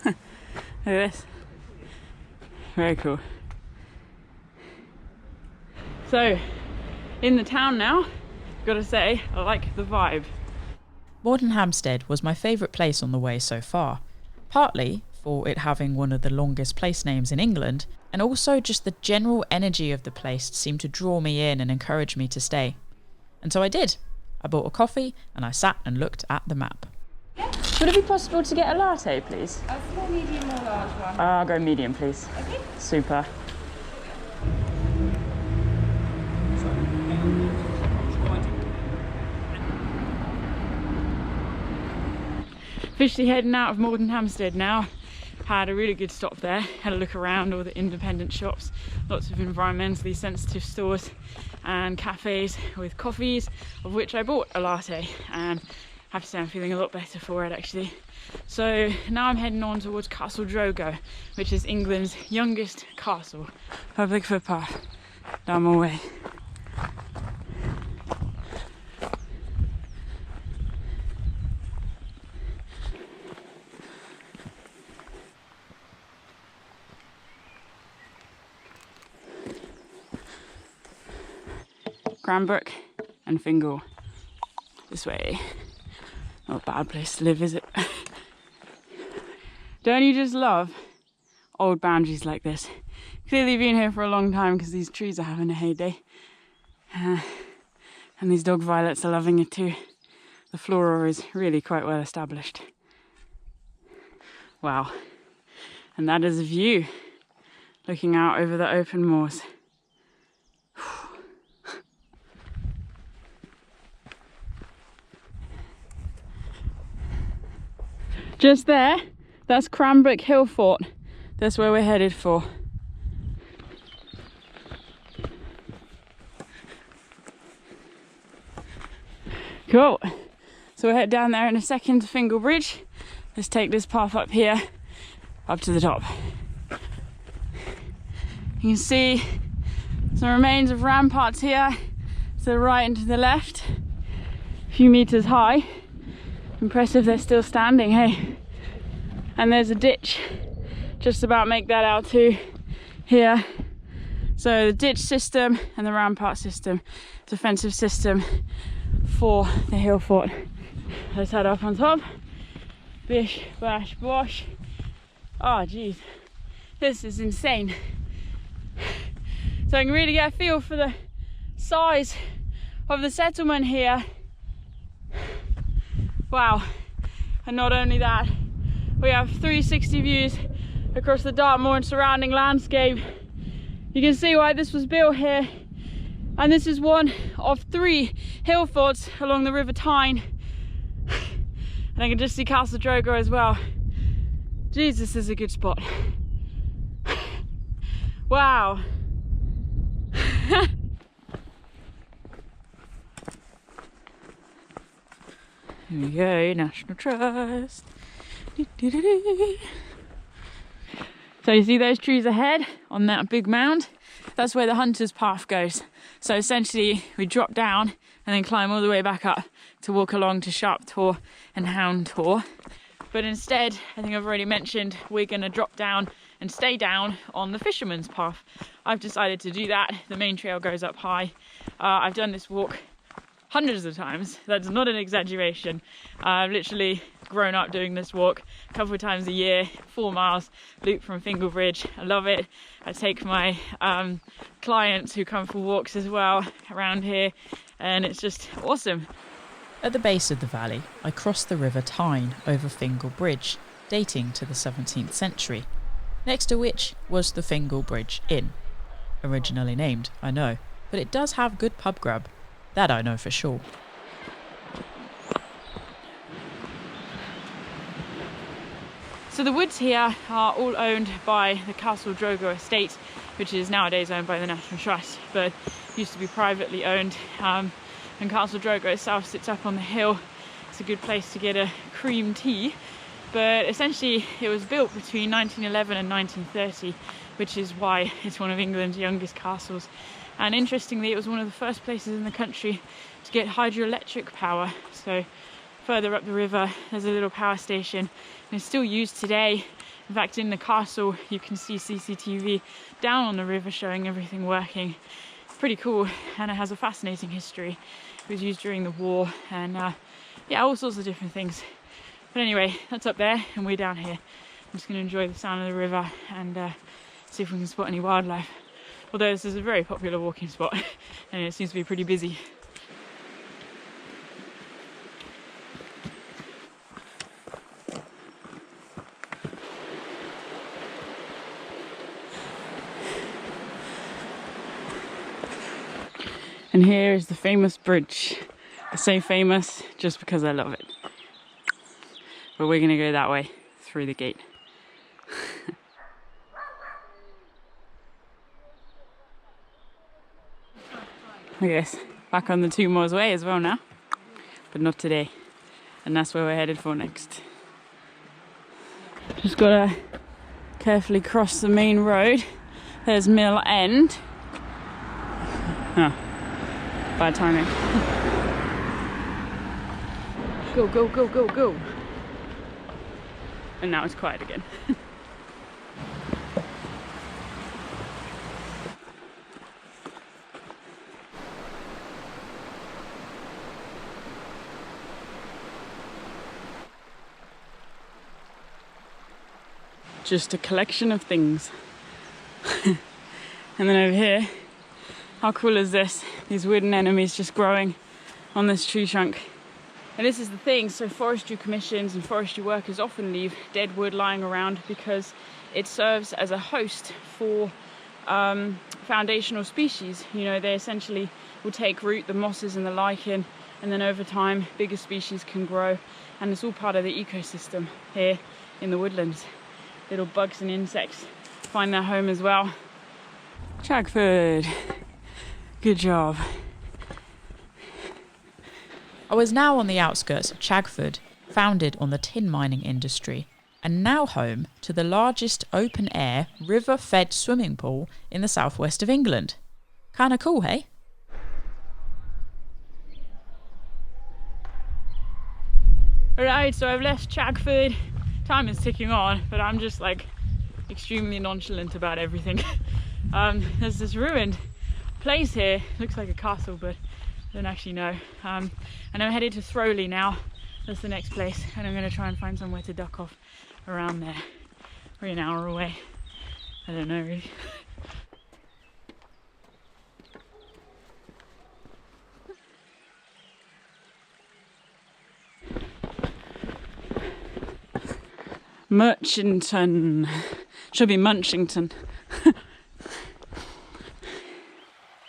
Look at this. Very cool. So, in the town now, gotta say, I like the vibe. Moorton was my favourite place on the way so far, partly for it having one of the longest place names in England, and also just the general energy of the place seemed to draw me in and encourage me to stay. And so I did. I bought a coffee and I sat and looked at the map. Would it be possible to get a latte, please? A small, medium or large one? I'll go medium, please. Okay. Super. Officially heading out of Moorton now. Had a really good stop there. Had a look around all the independent shops, lots of environmentally sensitive stores and cafes with coffees, of which I bought a latte, and I have to say I'm feeling a lot better for it actually. So now I'm heading on towards Castle Drogo, which is England's youngest castle. Public footpath, Dartmoor Way. Cranbrook and Fingal. This way. Not a bad place to live, is it? Don't you just love old boundaries like this? Clearly been here for a long time because these trees are having a heyday. And these dog violets are loving it too. The flora is really quite well established. Wow. And that is a view looking out over the open moors. Just there, that's Cranbrook Hill Fort. That's where we're headed for. Cool. So we'll head down there in a second to Fingal Bridge. Let's take this path up here up to the top. You can see some remains of ramparts here to the right and to the left, a few meters high. Impressive they're still standing, hey? And there's a ditch, just about make that out too, here. So the ditch system and the rampart system, defensive system for the hill fort. Let's head up on top. Bish, bash, bosh. Oh geez, this is insane. So I can really get a feel for the size of the settlement here. Wow. And not only that, we have 360 views across the Dartmoor and surrounding landscape. You can see why this was built here. And this is one of 3 hill forts along the River Tyne. And I can just see Castle Drogo as well. Jeez, this is a good spot. Wow. Here we go, National Trust. So you see those trees ahead on that big mound? That's where the Hunter's Path goes. So essentially we drop down and then climb all the way back up to walk along to Sharptor and Houndtor. But instead, I think I've already mentioned, we're going to drop down and stay down on the Fisherman's Path. I've decided to do that. The main trail goes up high. I've done this walk hundreds of times. That's not an exaggeration. I've literally grown up doing this walk a couple of times a year, 4 miles loop from Ivybridge. I love it. I take my clients who come for walks as well around here, and it's just awesome. At the base of the valley, I crossed the River Tyne over Fingal Bridge, dating to the 17th century, next to which was the Fingal Bridge Inn. Originally named, I know, but it does have good pub grub. That I know for sure. So the woods here are all owned by the Castle Drogo estate, which is nowadays owned by the National Trust, but used to be privately owned. And Castle Drogo itself sits up on the hill. It's a good place to get a cream tea. But essentially it was built between 1911 and 1930, which is why it's one of England's youngest castles. And interestingly, it was one of the first places in the country to get hydroelectric power. So further up the river, there's a little power station, and it's still used today. In fact, in the castle, you can see CCTV down on the river showing everything working. It's pretty cool, and it has a fascinating history. It was used during the war, and yeah, all sorts of different things. But anyway, that's up there, and we're down here. I'm just going to enjoy the sound of the river and see if we can spot any wildlife. Although this is a very popular walking spot and it seems to be pretty busy. And here is the famous bridge. I say famous just because I love it. But we're going to go that way, through the gate. Yes, back on the 2 Moors Way as well now, but not today, and that's where we're headed for next. Just gotta carefully cross the main road. There's Mill End. Oh, bad timing. Go, go, go, go, go. And now it's quiet again. Just a collection of things. And then over here, how cool is this? These wooden enemies just growing on this tree trunk. And this is the thing, so forestry commissions and forestry workers often leave dead wood lying around because it serves as a host for foundational species. You know, they essentially will take root, the mosses and the lichen, and then over time bigger species can grow, and it's all part of the ecosystem here in the woodlands. Little bugs and insects find their home as well. Chagford, good job. I was now on the outskirts of Chagford, founded on the tin mining industry, and now home to the largest open-air, river-fed swimming pool in the southwest of England. Kinda cool, hey? Alright, so I've left Chagford. Time is ticking on, but I'm just like extremely nonchalant about everything. There's this ruined place here. Looks like a castle, but I don't actually know. And I'm headed to Throwleigh now. That's the next place, and I'm going to try and find somewhere to duck off around there. Probably an hour away. I don't know really. Merchington. Should be Munchington.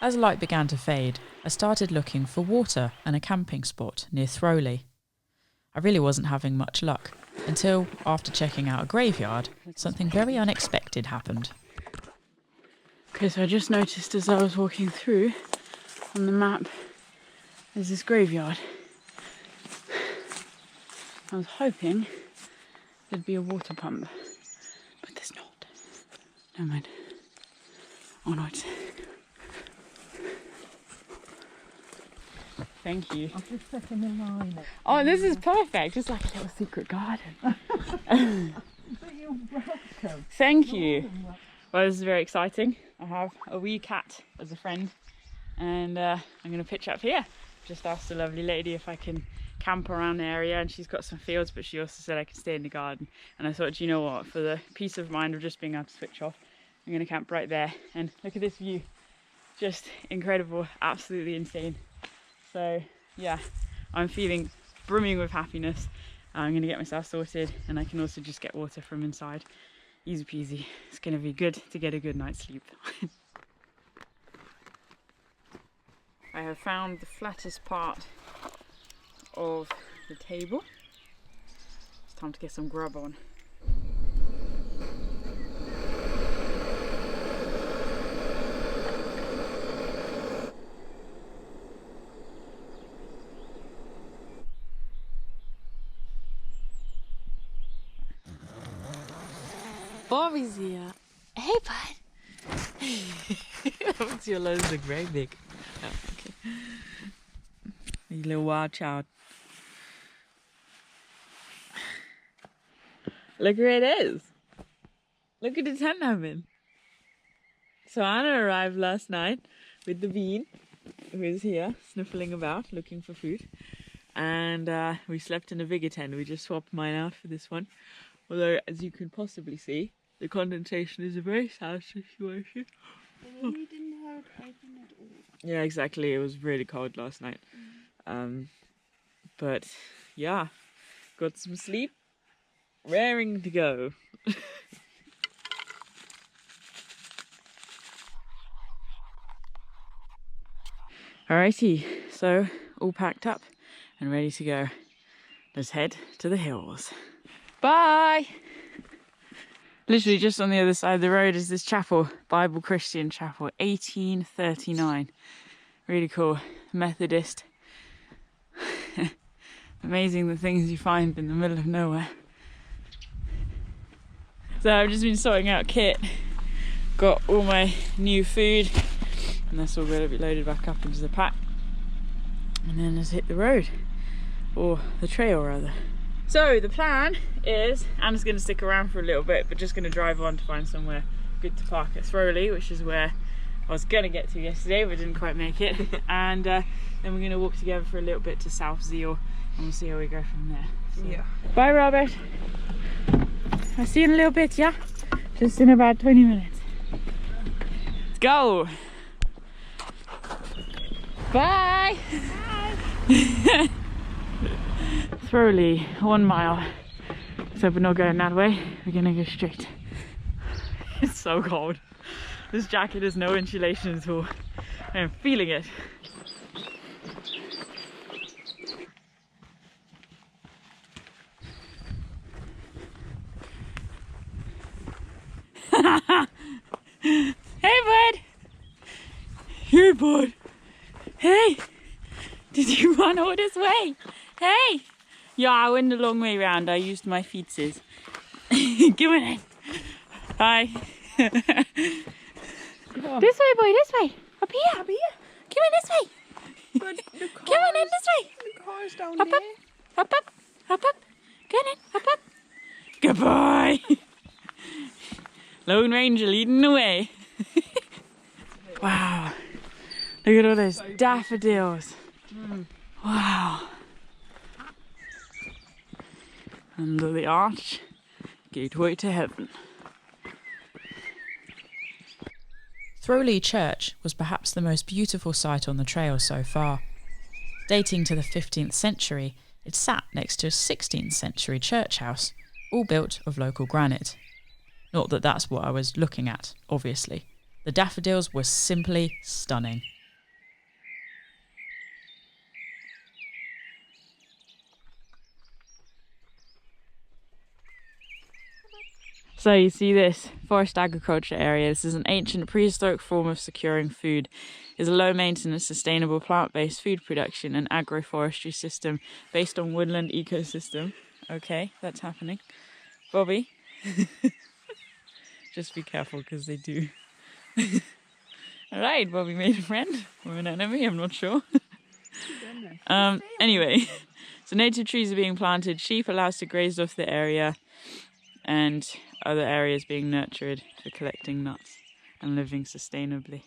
As light began to fade, I started looking for water and a camping spot near Throwleigh. I really wasn't having much luck until, after checking out a graveyard, something very unexpected happened. Okay, so I just noticed as I was walking through on the map, there's this graveyard. I was hoping there'd be a water pump, but there's not. Never mind. Oh no, it's... Thank you. I'm just second in line. Oh, this is perfect. It's like a little secret garden. But you're welcome. Thank you. Well, this is very exciting. I have a wee cat as a friend, and I'm going to pitch up here. Just asked a lovely lady if I can camp around the area, and she's got some fields, but she also said I can stay in the garden. And I thought, you know what, for the peace of mind of just being able to switch off, I'm going to camp right there. And look at this view. Just incredible, absolutely insane. So yeah, I'm feeling brimming with happiness. I'm going to get myself sorted, and I can also just get water from inside. Easy peasy. It's going to be good to get a good night's sleep. I have found the flattest part of the table. It's time to get some grub on. Bobby's here. Hey, bud. Your loads look very big. Oh, okay. You little wild child. Look where it is. Look at the tent I'm in. So Anna arrived last night with the bean, who is here sniffling about looking for food. And we slept in a bigger tent. We just swapped mine out for this one. Although, as you can possibly see, the condensation is a very sad situation. We didn't have open at all. Yeah, exactly. It was really cold last night. But yeah, got some sleep, raring to go. Alrighty, so all packed up and ready to go. Let's head to the hills. Bye! Literally just on the other side of the road is this chapel, Bible Christian Chapel, 1839. Really cool, Methodist. Amazing the things you find in the middle of nowhere. So I've just been sorting out kit, got all my new food, and that's all going to be loaded back up into the pack. And then let's hit the road, or the trail rather. So the plan is, Anna's going to stick around for a little bit, but just going to drive on to find somewhere good to park at Throwleigh, which is where I was going to get to yesterday, but didn't quite make it. And then we're going to walk together for a little bit to South Zeal, and we'll see how we go from there. So. Yeah. Bye, Robert. I'll see you in a little bit, yeah? Just in about 20 minutes. Let's go. Bye. Bye. Throwleigh, 1 mile. So we're not going that way, we're gonna go straight. It's so cold. This jacket has no insulation at all. I'm feeling it. Hey, bud! Hey, bud! Hey! Did you run all this way? Hey! Yeah, I went the long way round. I used my feetses. Come on in. Hi. This way, boy, this way. Up here. Up here? Come on this way. But the Come on in this way. The car's down Up, there. up, up, up, up. Go on in, up, up. Good boy. Lone Ranger leading the way. Wow. Look at all those daffodils. Wow. Under the arch, gateway to heaven. Throwleigh Church was perhaps the most beautiful sight on the trail so far. Dating to the 15th century, it sat next to a 16th century church house, all built of local granite. Not that that's what I was looking at, obviously. The daffodils were simply stunning. So you see this forest agriculture area. This is an ancient prehistoric form of securing food. It's a low maintenance, sustainable plant-based food production and agroforestry system based on woodland ecosystem. Okay, that's happening. Bobby, just be careful because they do. Alright, Bobby made a friend or an enemy, I'm not sure. Anyway, so native trees are being planted, sheep allowed to graze off the area, and other areas being nurtured for collecting nuts and living sustainably.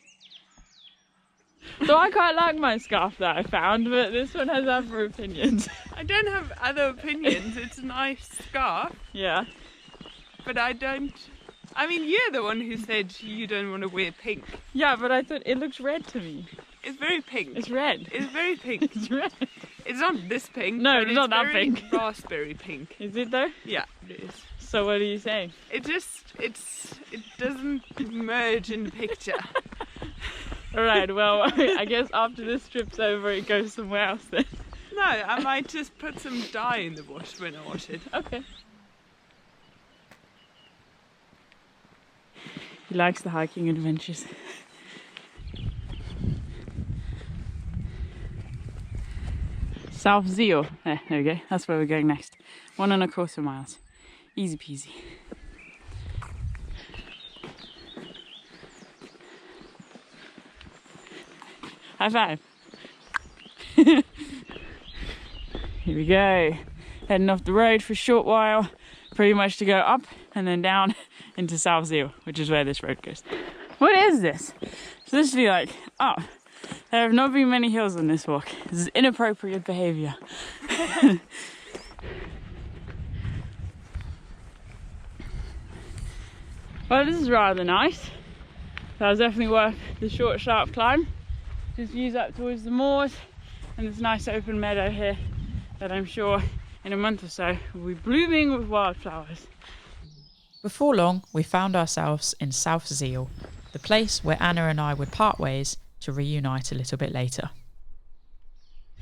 So I quite like my scarf that I found, but this one has other opinions. I don't have other opinions. It's a nice scarf, Yeah. but I don't. I mean, you're the one who said you don't want to wear pink. Yeah, but I thought it looks red to me. It's very pink. It's red. It's very pink. It's red. It's not this pink. No, but it's not that very pink. Raspberry pink. Is it though? Yeah, it is. So what are you saying? It doesn't merge in the picture. Alright, well, I guess after this trip's over it goes somewhere else then. No, I might just put some dye in the wash when I wash it. Okay. He likes the hiking adventures. South Zeal. There we go. That's where we're going next. 1.25 miles. Easy peasy. High five. Here we go. Heading off the road for a short while, pretty much to go up and then down into South Zeal, which is where this road goes. What is this? It's literally like, oh, there have not been many hills on this walk. This is inappropriate behaviour. Well, this is rather nice. That was definitely worth the short, sharp climb. Just views up towards the moors and this nice open meadow here that I'm sure in a month or so will be blooming with wildflowers. Before long, we found ourselves in South Zeal, the place where Anna and I would part ways to reunite a little bit later.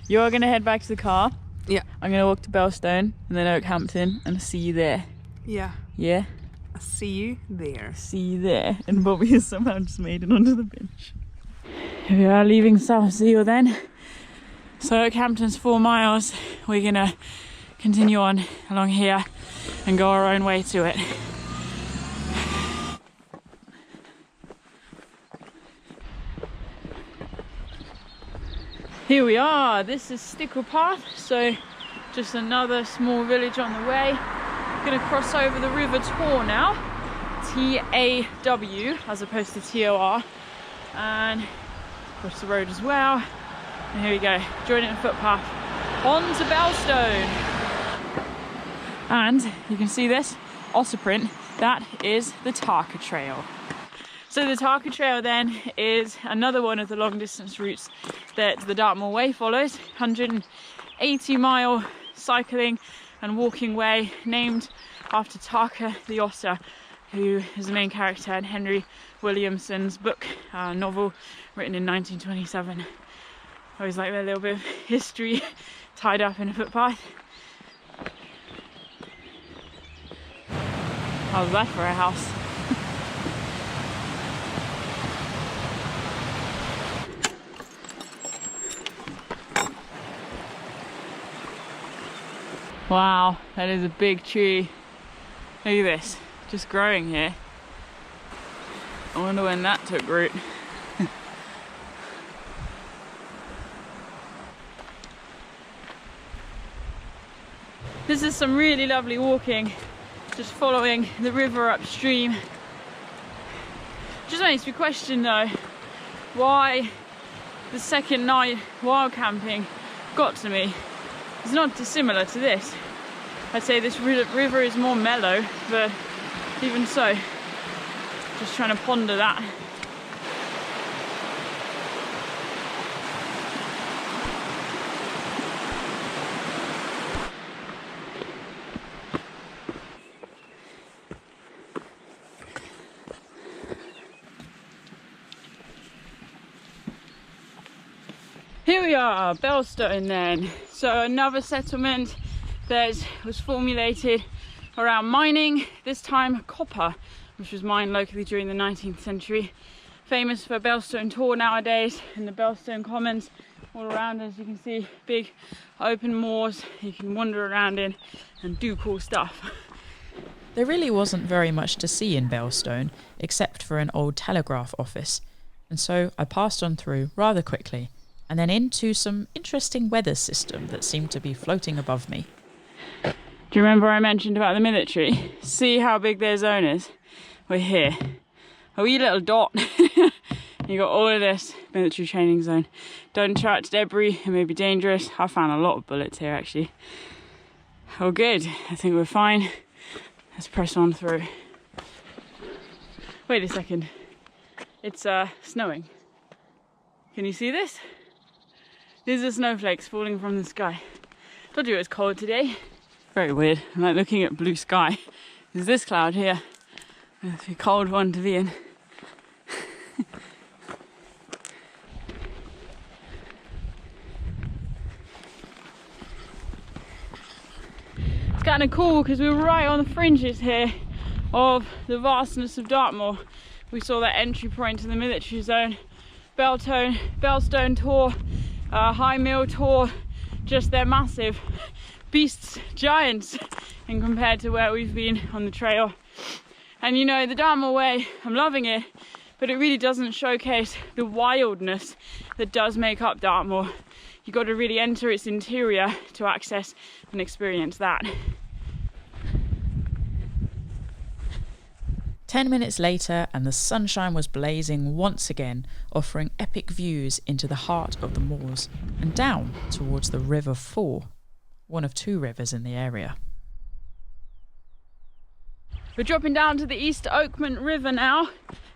You're going to head back to the car. Yeah. I'm going to walk to Bellstone and then Oakhampton and see you there. Yeah. Yeah? I'll see you there. See you there. And Bobby has somehow just made it onto the bench. Here we are leaving South Zeal then. So Oakhampton's 4 miles. We're going to continue on along here and go our own way to it. Here we are. This is Stickle Path, so just another small village on the way. Gonna cross over the River Tor now, T-A-W as opposed to T-O-R, and cross the road as well. And here we go, joining the footpath on to Bellstone. And you can see this otter print, that is the Tarka Trail. So the Tarka Trail then is another one of the long distance routes that the Dartmoor Way follows, 180-mile cycling and walking way named after Tarka the otter, who is the main character in Henry Williamson's book, novel written in 1927. I always like that little bit of history tied up in a footpath. How's that for a house? Wow, that is a big tree. Look Look at this, just growing here. I wonder when that took root. This is some really lovely walking, just following the river upstream. Just makes me question though, why the second night wild camping got to me. It's not dissimilar to this. I'd say this river is more mellow, but even so, just trying to ponder that. Here we are, Belstone then. So another settlement that was formulated around mining, this time copper, which was mined locally during the 19th century. Famous for Belstone Tor nowadays, and the Belstone Commons all around, as you can see, big open moors you can wander around in and do cool stuff. There really wasn't very much to see in Belstone, except for an old telegraph office, and so I passed on through rather quickly, and then into some interesting weather system that seemed to be floating above me. Do you remember I mentioned about the military? See how big their zone is? We're here. A wee little dot. You got all of this military training zone. Don't attract debris, it may be dangerous. I found a lot of bullets here actually. Oh good, I think we're fine. Let's press on through. Wait a second. It's snowing. Can you see this? These are snowflakes falling from the sky. Told you it was cold today. Very weird. I'm like looking at blue sky. There's this cloud here. It's a cold one to be in. It's kind of cool because we were right on the fringes here of the vastness of Dartmoor. We saw that entry point to the military zone. Belstone Tor, High Mill Tor, just they're massive beasts, giants, and compared to where we've been on the trail. And you know, the Dartmoor Way, I'm loving it, but it really doesn't showcase the wildness that does make up Dartmoor. You've got to really enter its interior to access and experience that. 10 minutes later and the sunshine was blazing once again, offering epic views into the heart of the moors and down towards the River Fore, one of two rivers in the area. We're dropping down to the East Oakman River now,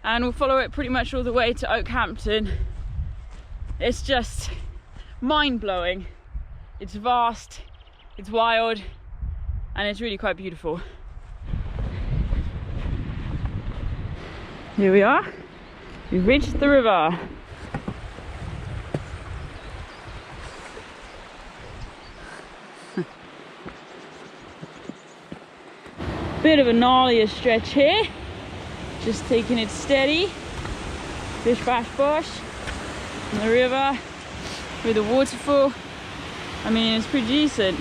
and we'll follow it pretty much all the way to Oakhampton. It's just mind-blowing. It's vast, it's wild, and it's really quite beautiful. Here we are, we've reached the river. Bit of a gnarlier stretch here, just taking it steady. Bish bash bosh, on the river with a waterfall. I mean, it's pretty decent.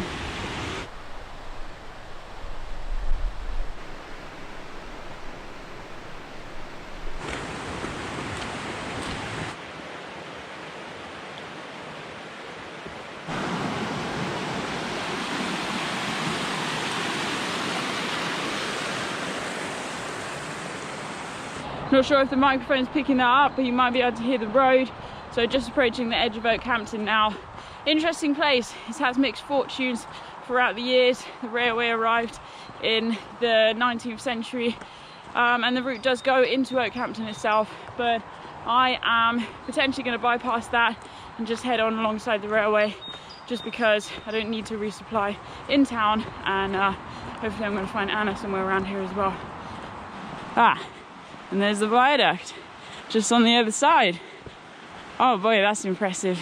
Not sure if the microphone's picking that up, but you might be able to hear the road. So just approaching the edge of Oakhampton now. Interesting place. It has mixed fortunes throughout the years. The railway arrived in the 19th century, and the route does go into Oakhampton itself, but I am potentially going to bypass that and just head on alongside the railway, just because I don't need to resupply in town, and hopefully I'm going to find Anna somewhere around here as well. And there's the viaduct, just on the other side. Oh boy, that's impressive.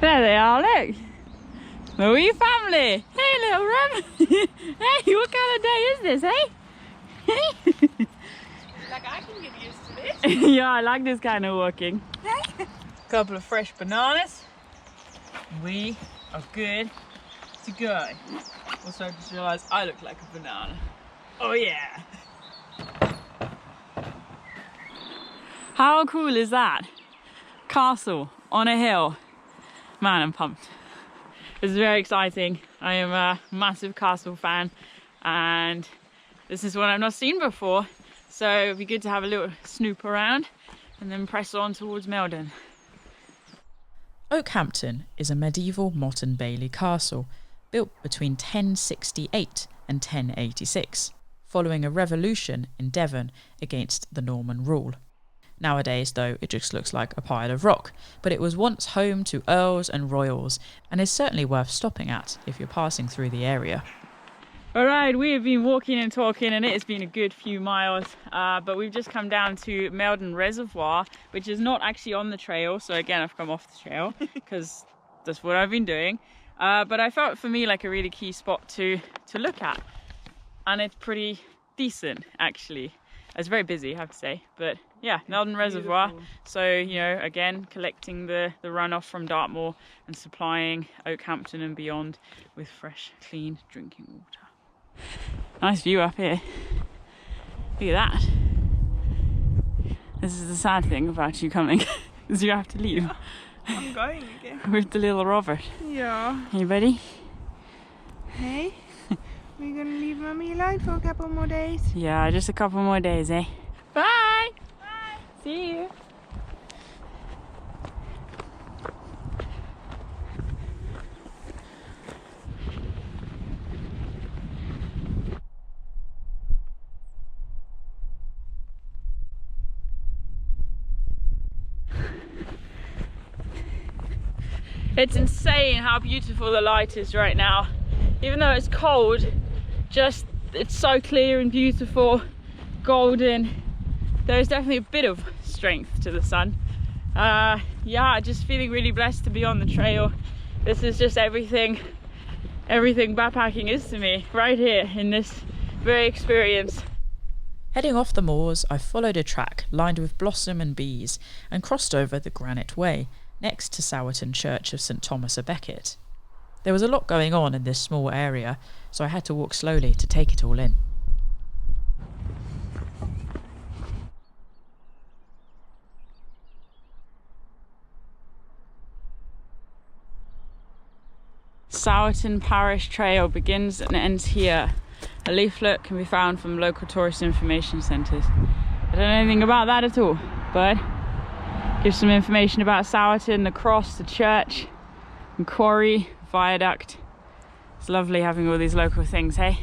There they are, look. The wee family. Hey, little Rem. Hey, what kind of day is this, hey? Like, I can get used to this. Yeah, I like this kind of walking. Go couple of fresh bananas. We are good to go. Also, I just realised I look like a banana. Oh yeah! How cool is that? Castle on a hill. Man, I'm pumped. This is very exciting. I am a massive castle fan and this is one I've not seen before. So it'd be good to have a little snoop around and then press on towards Meldon. Oakhampton is a medieval Motte Bailey castle built between 1068 and 1086, following a revolution in Devon against the Norman rule. Nowadays, though, it just looks like a pile of rock, but it was once home to earls and royals and is certainly worth stopping at if you're passing through the area. Alright, we have been walking and talking and it has been a good few miles, but we've just come down to Meldon Reservoir, which is not actually on the trail, so again I've come off the trail because that's what I've been doing, but I felt for me like a really key spot to look at, and it's pretty decent actually. It's very busy, I have to say, but yeah, Meldon Reservoir. So, you know, again, collecting the runoff from Dartmoor and supplying Oakhampton and beyond with fresh, clean drinking water. Nice view up here. Look at that. This is the sad thing about you coming, is you have to leave. I'm going again. With the little Robert. Yeah. Hey, buddy. Hey, we're gonna leave Mummy alone for a couple more days. Yeah, just a couple more days, eh? Bye! Bye! See you! It's insane how beautiful the light is right now. Even though it's cold, just it's so clear and beautiful, golden. There's definitely a bit of strength to the sun. Yeah, just feeling really blessed to be on the trail. This is just everything backpacking is to me, right here in this very experience. Heading off the moors, I followed a track lined with blossom and bees and crossed over the Granite Way, next to Sowerton Church of St Thomas a Becket. There was a lot going on in this small area, so I had to walk slowly to take it all in. Sowerton Parish Trail begins and ends here. A leaflet can be found from local tourist information centres. I don't know anything about that at all, but gives some information about Sowerton, the cross, the church, and quarry, viaduct. It's lovely having all these local things, hey?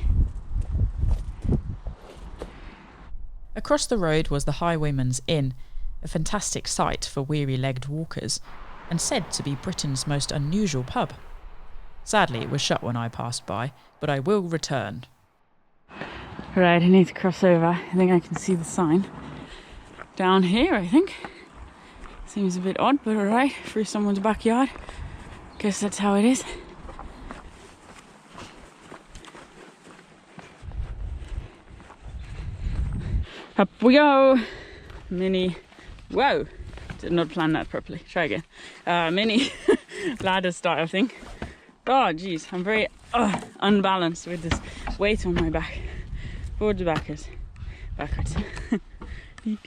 Across the road was the Highwayman's Inn, a fantastic sight for weary-legged walkers, and said to be Britain's most unusual pub. Sadly, it was shut when I passed by, but I will return. Right, I need to cross over. I think I can see the sign down here, I think. Seems a bit odd, but alright, through someone's backyard. Guess that's how it is. Up we go! Mini, whoa! Did not plan that properly. Try again. Mini ladder style thing. Oh jeez, I'm very unbalanced with this weight on my back. Forwards, backwards. Backwards. I'm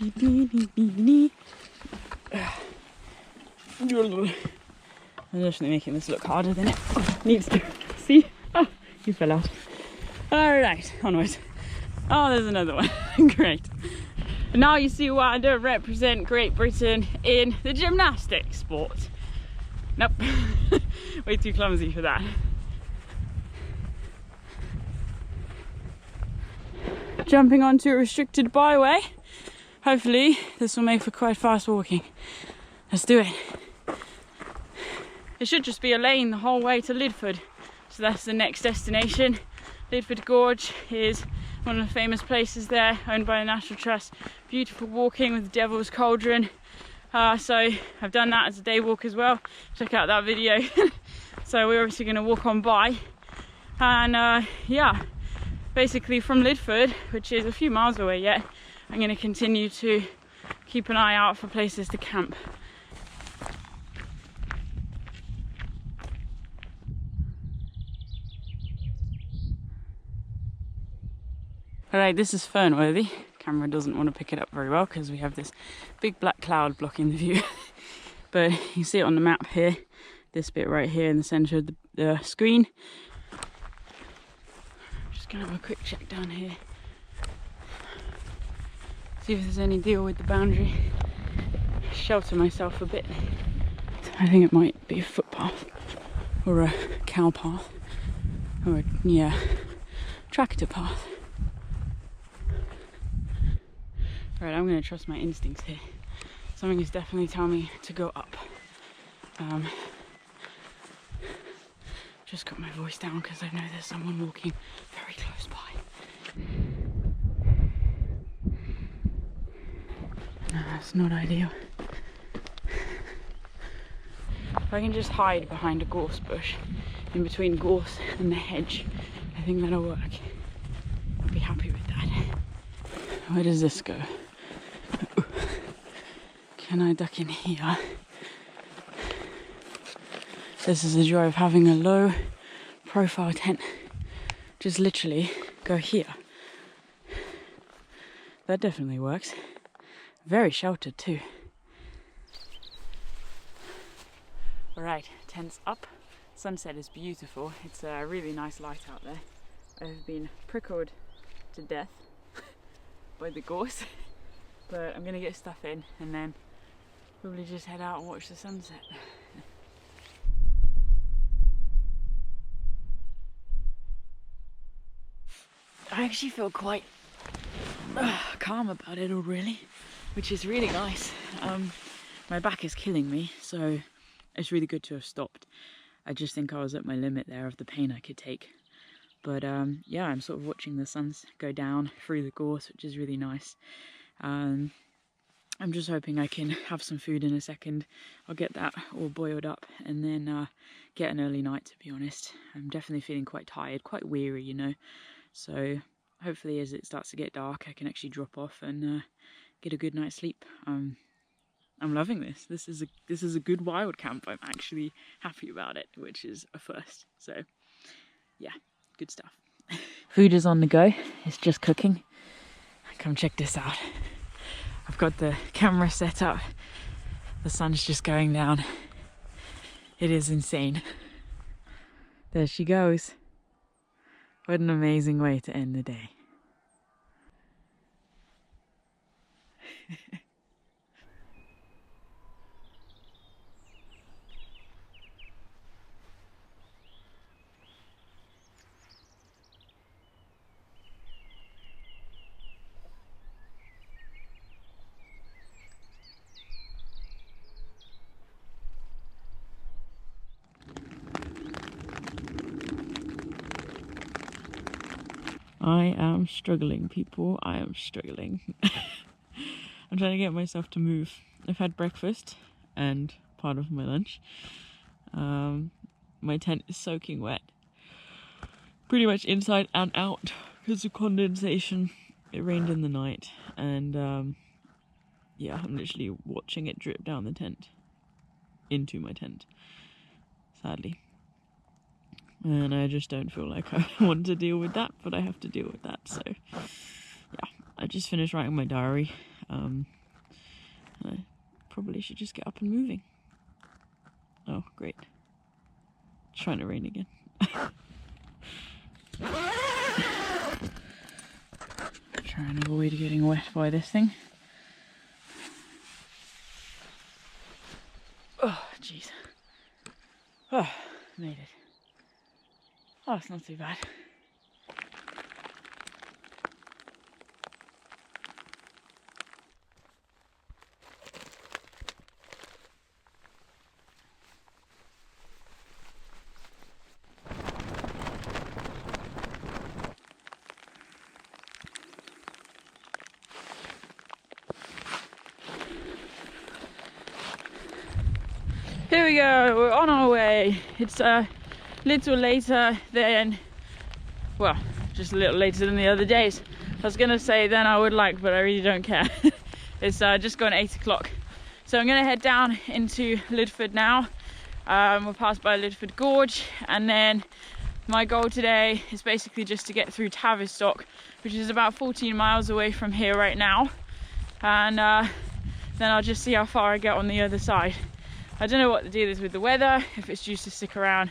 definitely making this look harder than it needs to. See? Oh, you fell out. Alright, onwards. Oh, there's another one. Great. And now you see why I don't represent Great Britain in the gymnastics sport. Nope. Way too clumsy for that. Jumping onto a restricted byway. Hopefully this will make for quite fast walking. Let's do it. It should just be a lane the whole way to Lidford. So that's the next destination. Lidford Gorge is one of the famous places there, owned by the National Trust. Beautiful walking with the Devil's Cauldron. So I've done that as a day walk as well. Check out that video. So we're obviously going to walk on by. And yeah, basically from Lidford, which is a few miles away yet, I'm going to continue to keep an eye out for places to camp. Alright, this is Fernworthy. Camera doesn't want to pick it up very well because we have this big black cloud blocking the view. But you see it on the map here, this bit right here in the centre of the screen. Just gonna have a quick check down here. See if there's any deal with the boundary. Shelter myself a bit. I think it might be a footpath or a cow path or a, tractor path. Right, I'm going to trust my instincts here. Something is definitely telling me to go up. Just got my voice down because I know there's someone walking very close by. No, that's not ideal. If I can just hide behind a gorse bush, in between gorse and the hedge, I think that'll work. I'll be happy with that. Where does this go? Can I duck in here? This is the joy of having a low profile tent. Just literally go here. That definitely works. Very sheltered too. Alright, tent's up. Sunset is beautiful. It's a really nice light out there. I've been prickled to death by the gorse, but I'm gonna get stuff in and then probably just head out and watch the sunset. I actually feel quite calm about it all, really, which is really nice. My back is killing me, so it's really good to have stopped. I just think I was at my limit there of the pain I could take. But yeah, I'm sort of watching the sun go down through the gorse, which is really nice. I'm just hoping I can have some food in a second. I'll get that all boiled up and then get an early night, to be honest. I'm definitely feeling quite tired, quite weary, you know. So hopefully as it starts to get dark, I can actually drop off and get a good night's sleep. I'm loving this. This is a good wild camp. I'm actually happy about it, which is a first. So yeah, good stuff. Food is on the go. It's just cooking. Come check this out. I've got the camera set up. The sun's just going down. It is insane. There she goes. What an amazing way to end the day. I am struggling, people. I am struggling. I'm trying to get myself to move. I've had breakfast and part of my lunch. My tent is soaking wet. Pretty much inside and out because of condensation. It rained in the night and yeah, I'm literally watching it drip down the tent. Into my tent. Sadly. And I just don't feel like I want to deal with that, but I have to deal with that. So yeah, I just finished writing my diary. And I probably should just get up and moving. Oh, great. It's trying to rain again. Try and avoid getting wet by this thing. Oh, jeez. Oh, made it. Oh, it's not too bad. Here we go, we're on our way. It's a little later than, well, just a little later than the other days. I was gonna say then I would like, but I really don't care. It's just gone 8 o'clock. So I'm gonna head down into Lidford now. We'll pass by Lidford Gorge and then my goal today is basically just to get through Tavistock, which is about 14 miles away from here right now, and then I'll just see how far I get on the other side. I don't know what the deal is with the weather, if it's due to stick around,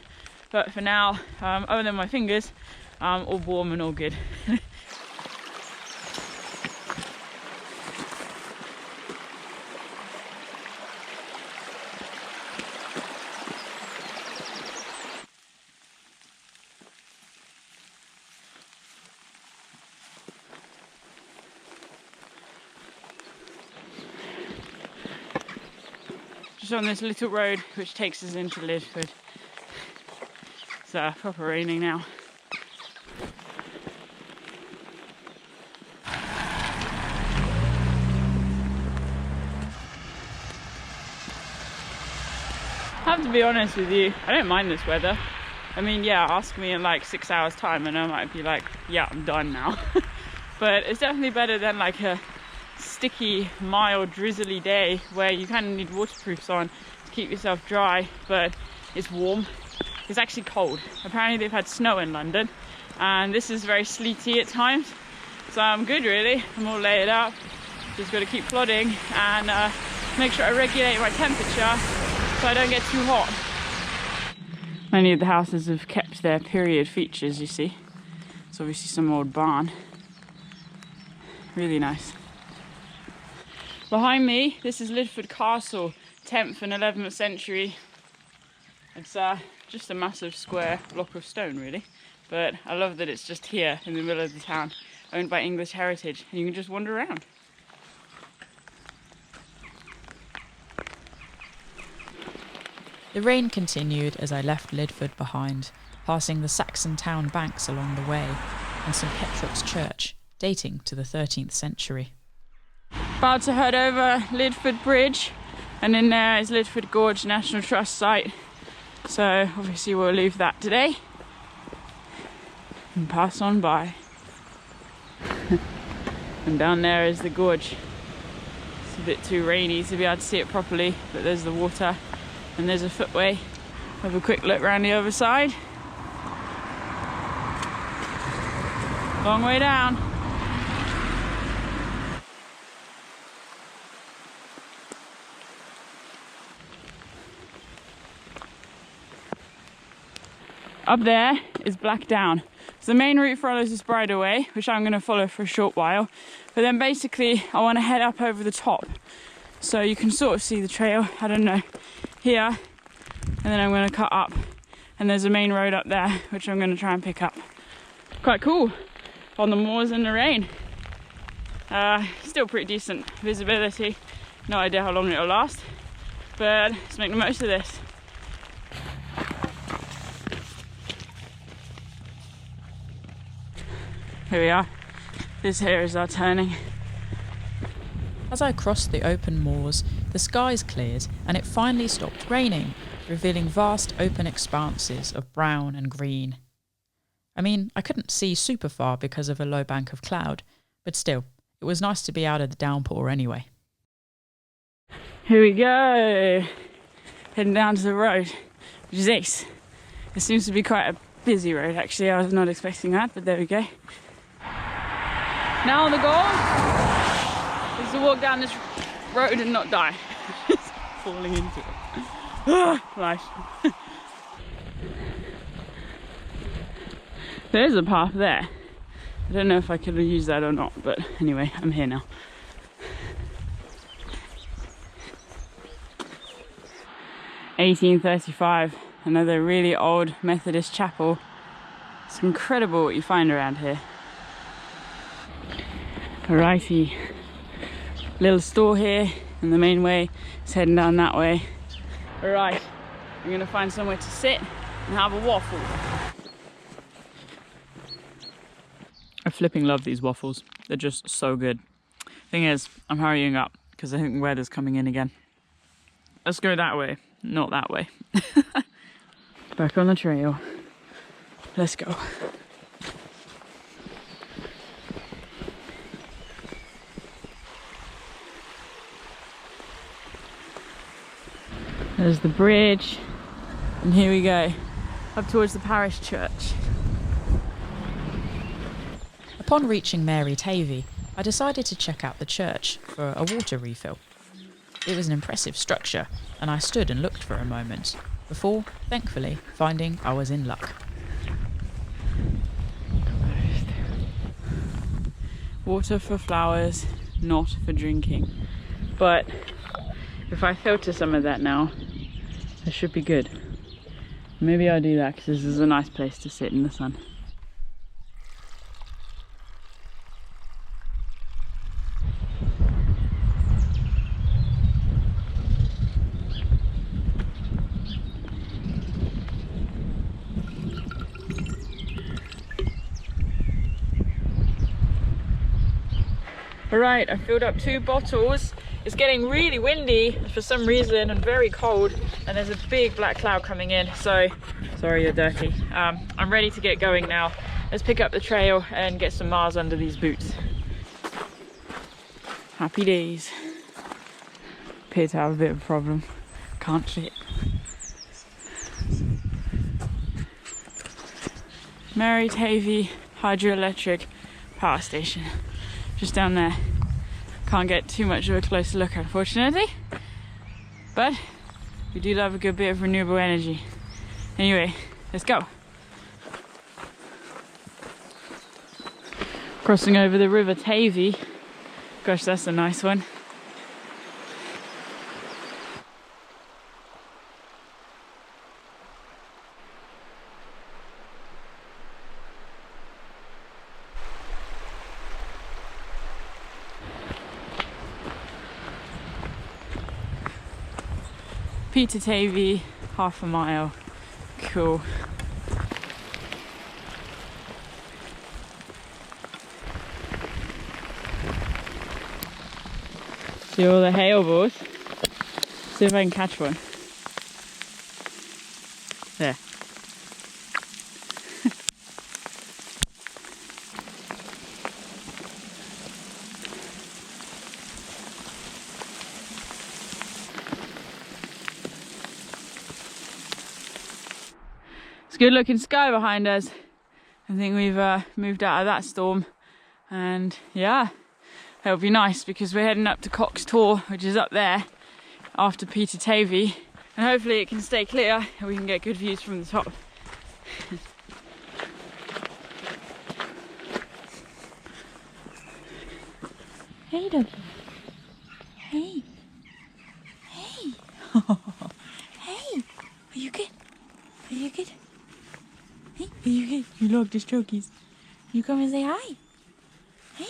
but for now, other than my fingers, all warm and all good. Just on this little road which takes us into Lidford. It's proper raining now. I have to be honest with you, I don't mind this weather. I mean, yeah, ask me in like 6 hours time and I might be like, yeah, I'm done now. But it's definitely better than like a sticky, mild, drizzly day where you kind of need waterproofs on to keep yourself dry, but it's warm. It's actually cold. Apparently they've had snow in London and this is very sleety at times. So I'm good really, I'm all layered up. Just got to keep plodding and make sure I regulate my temperature so I don't get too hot. Many of the houses have kept their period features, you see. It's obviously some old barn. Really nice. Behind me, this is Lidford Castle, 10th and 11th century. It's just a massive square block of stone, really. But I love that it's just here in the middle of the town, owned by English Heritage, and you can just wander around. The rain continued as I left Lidford behind, passing the Saxon town banks along the way and St Petroc's Church, dating to the 13th century. About to head over Lidford Bridge, and in there is Lidford Gorge National Trust site. So obviously we'll leave that today and pass on by. And down there is the gorge. It's a bit too rainy to be able to see it properly, but there's the water and there's a footway. Have a quick look around the other side. Long way down. Up there is Blackdown. So the main route follows this bridleway, which I'm going to follow for a short while. But then basically I want to head up over the top. So you can sort of see the trail, I don't know, here. And then I'm going to cut up. And there's a main road up there, which I'm going to try and pick up. Quite cool on the moors in the rain. Still pretty decent visibility. No idea how long it'll last. But let's make the most of this. Here we are. This here is our turning. As I crossed the open moors, the skies cleared and it finally stopped raining, revealing vast open expanses of brown and green. I mean, I couldn't see super far because of a low bank of cloud, but still, it was nice to be out of the downpour anyway. Here we go. Heading down to the road, which is ace. It seems to be quite a busy road actually. I was not expecting that, but there we go. Now the goal is to walk down this road and not die. Falling into it. Life. There's a path there. I don't know if I could have used that or not, but anyway, I'm here now. (1835), another really old Methodist chapel. It's incredible what you find around here. Alrighty, little store here, and the main way is heading down that way. Alright, I'm gonna find somewhere to sit and have a waffle. I flipping love these waffles. They're just so good. Thing is, I'm hurrying up because I think the weather's coming in again. Let's go that way, not that way. Back on the trail. Let's go. There's the bridge, and here we go. up towards the parish church. Upon reaching Mary Tavy, I decided to check out the church for a water refill. It was an impressive structure, and I stood and looked for a moment, before, thankfully, finding I was in luck. Water for flowers, not for drinking. But if I filter some of that now, it should be good. Maybe I'll do that because this is a nice place to sit in the sun. Alright, I filled up 2 bottles. It's getting really windy for some reason and very cold, and there's a big black cloud coming in, so sorry you're dirty. I'm ready to get going now. Let's pick up the trail and get some miles under these boots. Happy days. Appear to have a bit of a problem. Can't fit. Mary Tavy Hydroelectric Power Station. Just down there. Can't get too much of a closer look, unfortunately, but we do love a good bit of renewable energy. Anyway, let's go. Crossing over the River Tavy. Gosh, that's a nice one. Peter Tavy, half a mile. Cool. See all the hail balls? See if I can catch one. There. It's a good looking sky behind us. I think we've moved out of that storm, and yeah, it'll be nice because we're heading up to Houndtor, which is up there after Peter Tavy, and hopefully it can stay clear and we can get good views from the top. Hey Doug. Hey. Hey. Hey. Are you good? Are you good? Hey, are you good? You love the strokies. You come and say hi. Hey.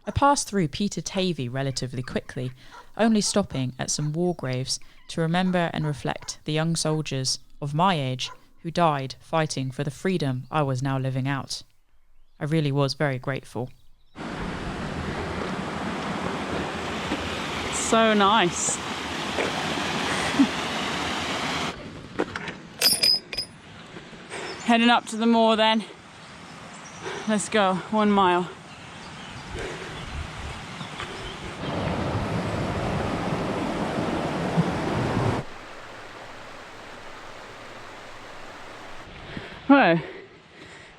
I passed through Peter Tavy relatively quickly, only stopping at some war graves to remember and reflect the young soldiers of my age who died fighting for the freedom I was now living out. I really was very grateful. So nice. Heading up to the moor then. Let's go, 1 mile. Whoa, I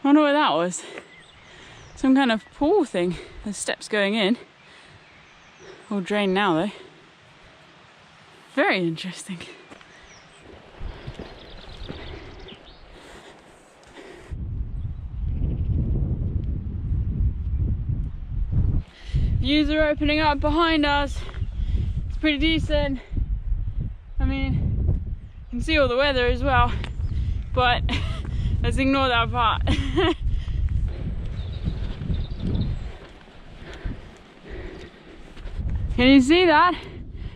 wonder what that was. Some kind of pool thing. There's steps going in. All drained now though. Very interesting. Views are opening up behind us. It's pretty decent. I mean, you can see all the weather as well, but let's ignore that part. Can you see that?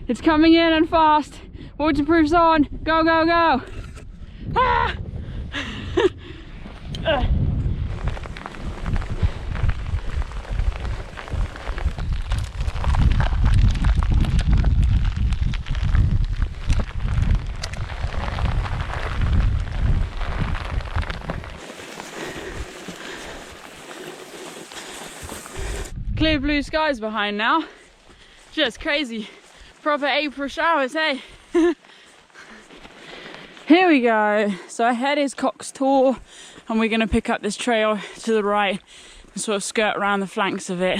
It's coming in and fast. Waterproof's on. Go, go, go. Ah! Clear blue skies behind now. Just crazy. Proper April showers, hey? Here we go. So ahead is Houndtor, and we're going to pick up this trail to the right and sort of skirt around the flanks of it.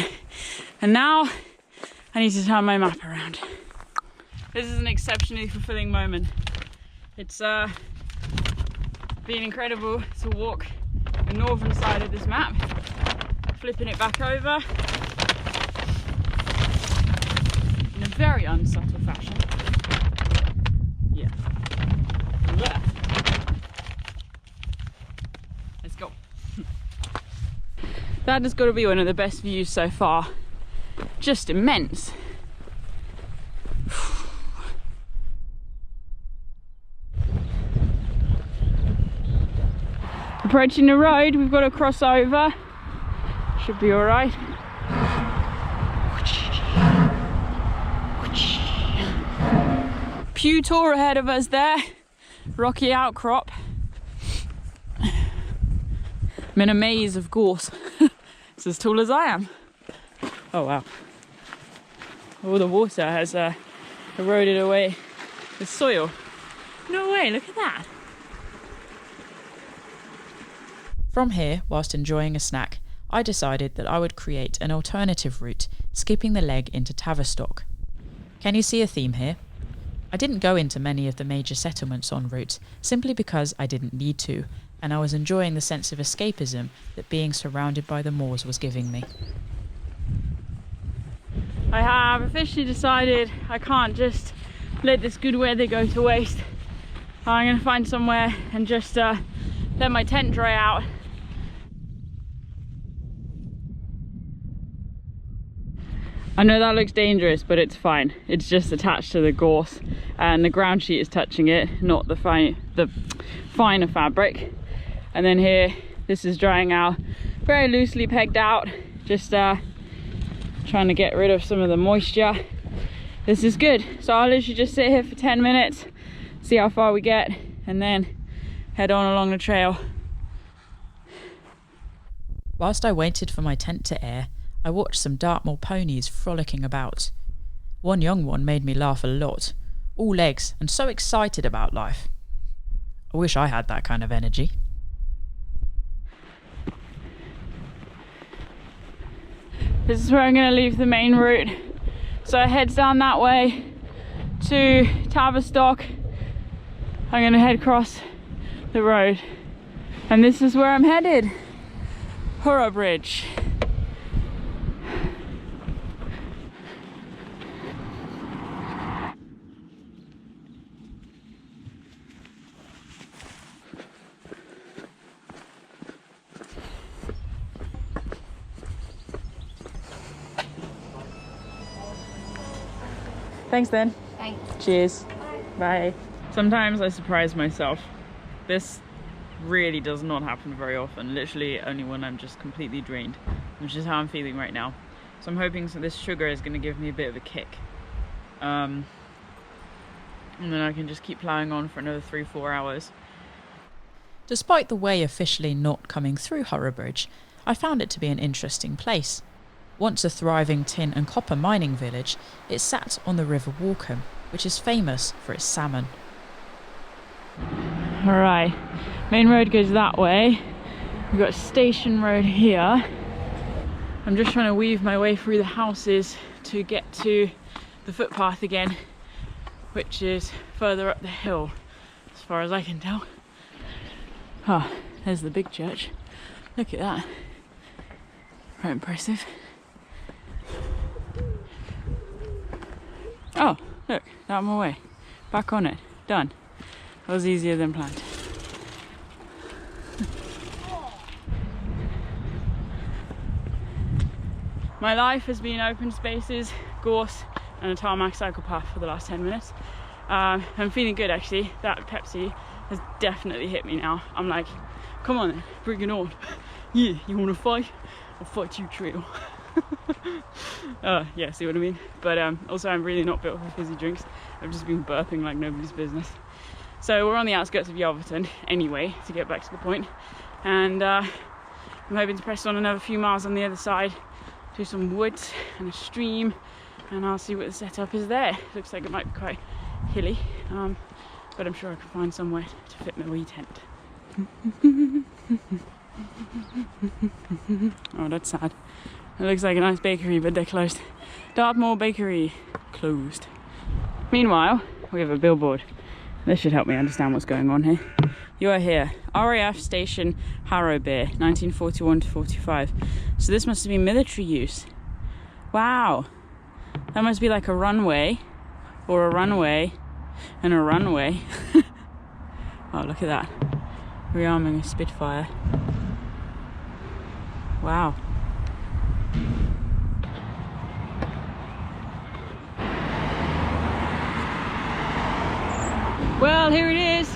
And now I need to turn my map around. This is an exceptionally fulfilling moment. It's been incredible to walk the northern side of this map, flipping it back over in a very unsubtle fashion. Yeah. Yeah. Let's go. That has got to be one of the best views so far. Just immense. Approaching the road, we've got to cross over. Should be all right. Houndtor ahead of us there. Rocky outcrop. I'm in a maze of gorse. It's as tall as I am. Oh wow. All the water has eroded away the soil. No way, look at that. From here, whilst enjoying a snack, I decided that I would create an alternative route, skipping the leg into Tavistock. Can you see a theme here? I didn't go into many of the major settlements en route, simply because I didn't need to, and I was enjoying the sense of escapism that being surrounded by the moors was giving me. I have officially decided I can't just let this good weather go to waste. I'm going to find somewhere and just let my tent dry out. I know that looks dangerous, but it's fine. It's just attached to the gorse and the ground sheet is touching it, not the finer fabric. And then here, this is drying out, very loosely pegged out, just trying to get rid of some of the moisture. This is good. So I'll literally just sit here for 10 minutes, see how far we get, and then head on along the trail. Whilst I waited for my tent to air, I watched some Dartmoor ponies frolicking about. One young one made me laugh a lot, all legs and so excited about life. I wish I had that kind of energy. This is where I'm going to leave the main route. So it heads down that way to Tavistock. I'm going to head across the road. And this is where I'm headed. Ivybridge. Thanks then. Thanks. Cheers. Bye. Sometimes I surprise myself. This really does not happen very often. Literally only when I'm just completely drained, which is how I'm feeling right now. So I'm hoping this sugar is going to give me a bit of a kick. And then I can just keep plowing on for another 3-4 hours. Despite the way officially not coming through Ivybridge, I found it to be an interesting place. Once a thriving tin and copper mining village, it sat on the River Walkham, which is famous for its salmon. Alright, main road goes that way. We've got Station Road here. I'm just trying to weave my way through the houses to get to the footpath again, which is further up the hill, as far as I can tell. Ah, there's the big church. Look at that. Quite impressive. Oh, look, Dartmoor Way. Back on it. Done. That was easier than planned. My life has been open spaces, gorse, and a tarmac cycle path for the last 10 minutes. I'm feeling good actually. That Pepsi has definitely hit me now. I'm like, come on then, bring it on. Yeah, you wanna fight? I'll fight you, trail. Yeah, see what I mean? But also I'm really not built for fizzy drinks. I've just been burping like nobody's business. So we're on the outskirts of Yelverton anyway, to get back to the point. And I'm hoping to press on another few miles on the other side to some woods and a stream, and I'll see what the setup is there. Looks like it might be quite hilly. but I'm sure I can find somewhere to fit my wee tent. Oh, that's sad. It looks like a nice bakery, but they're closed. Dartmoor Bakery closed. Meanwhile, we have a billboard. This should help me understand what's going on here. You are here, RAF Station Harrowby, 1941 to 45. So this must have been military use. Wow, that must be like a runway, or a runway, and a runway. Oh, look at that. Rearming a Spitfire. Wow. Well, here it is,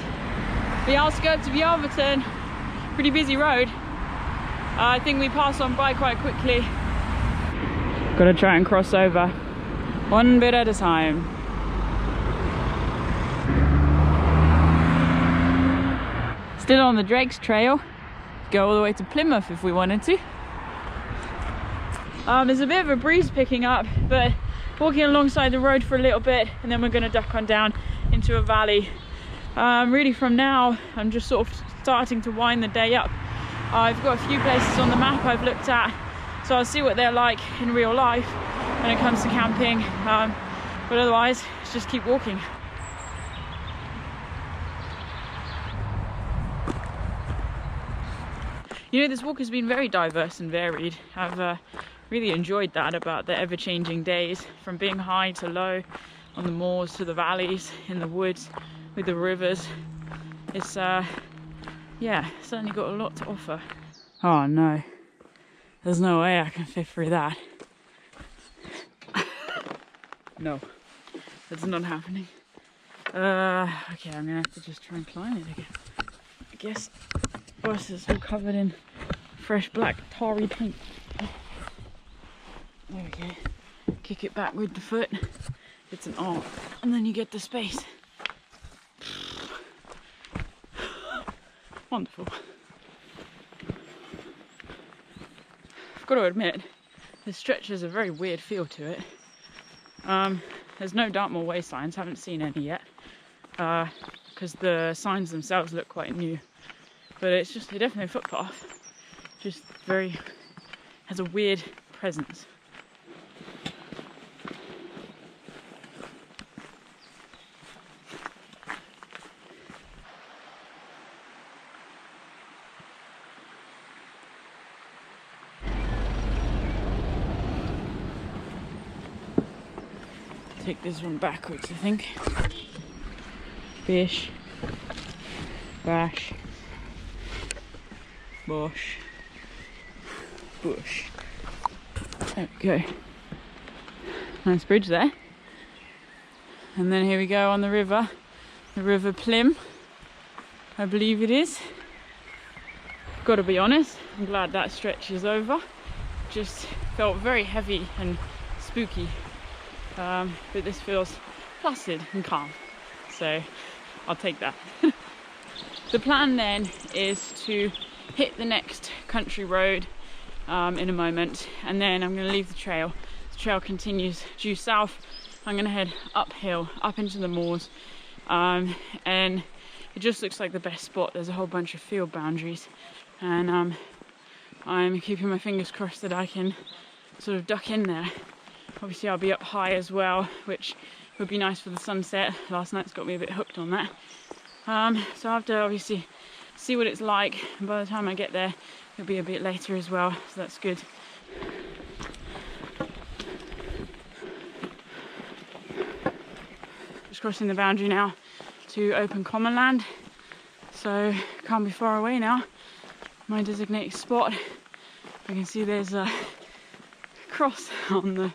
the outskirts of Yalverton. Pretty busy road. I think we pass on by quite quickly. Gotta try and cross over one bit at a time. Still on the Drake's Trail. Go all the way to Plymouth if we wanted to. There's a bit of a breeze picking up, but walking alongside the road for a little bit, and then we're going to duck on down into a valley. Really from now, I'm just sort of starting to wind the day up. I've got a few places on the map I've looked at, so I'll see what they're like in real life when it comes to camping. But otherwise, just keep walking. You know, this walk has been very diverse and varied. I've really enjoyed that about the ever-changing days, from being high to low, on the moors to the valleys, in the woods, with the rivers. It's, yeah, certainly got a lot to offer. Oh no, there's no way I can fit through that. No, that's not happening. Okay, I'm gonna have to just try and climb it again. I guess. Bus is all covered in fresh black tarry paint. There we go. Kick it back with the foot. It's an arc, and then you get the space. Wonderful. I've got to admit, this stretch has a very weird feel to it. There's no Dartmoor Way signs, haven't seen any yet, because the signs themselves look quite new. But it's just definitely a footpath. Just has a weird presence. Take this one backwards, I think. Bish. Bash. Bosh. Bush. There we go. Nice bridge there. And then here we go on the River Plym, I believe it is. Gotta be honest, I'm glad that stretch is over. Just felt very heavy and spooky. But this feels placid and calm. So I'll take that. The plan then is to hit the next country road in a moment, and then I'm going to leave the trail. The trail continues due south. I'm going to head uphill, up into the moors, and it just looks like the best spot. There's a whole bunch of field boundaries, and I'm keeping my fingers crossed that I can sort of duck in there. Obviously I'll be up high as well, which would be nice for the sunset. Last night's got me a bit hooked on that. So I have to obviously see what it's like, and by the time I get there it'll be a bit later as well, so that's good. Just crossing the boundary now to open common land, so can't be far away now. My designated spot. I can see there's a cross on the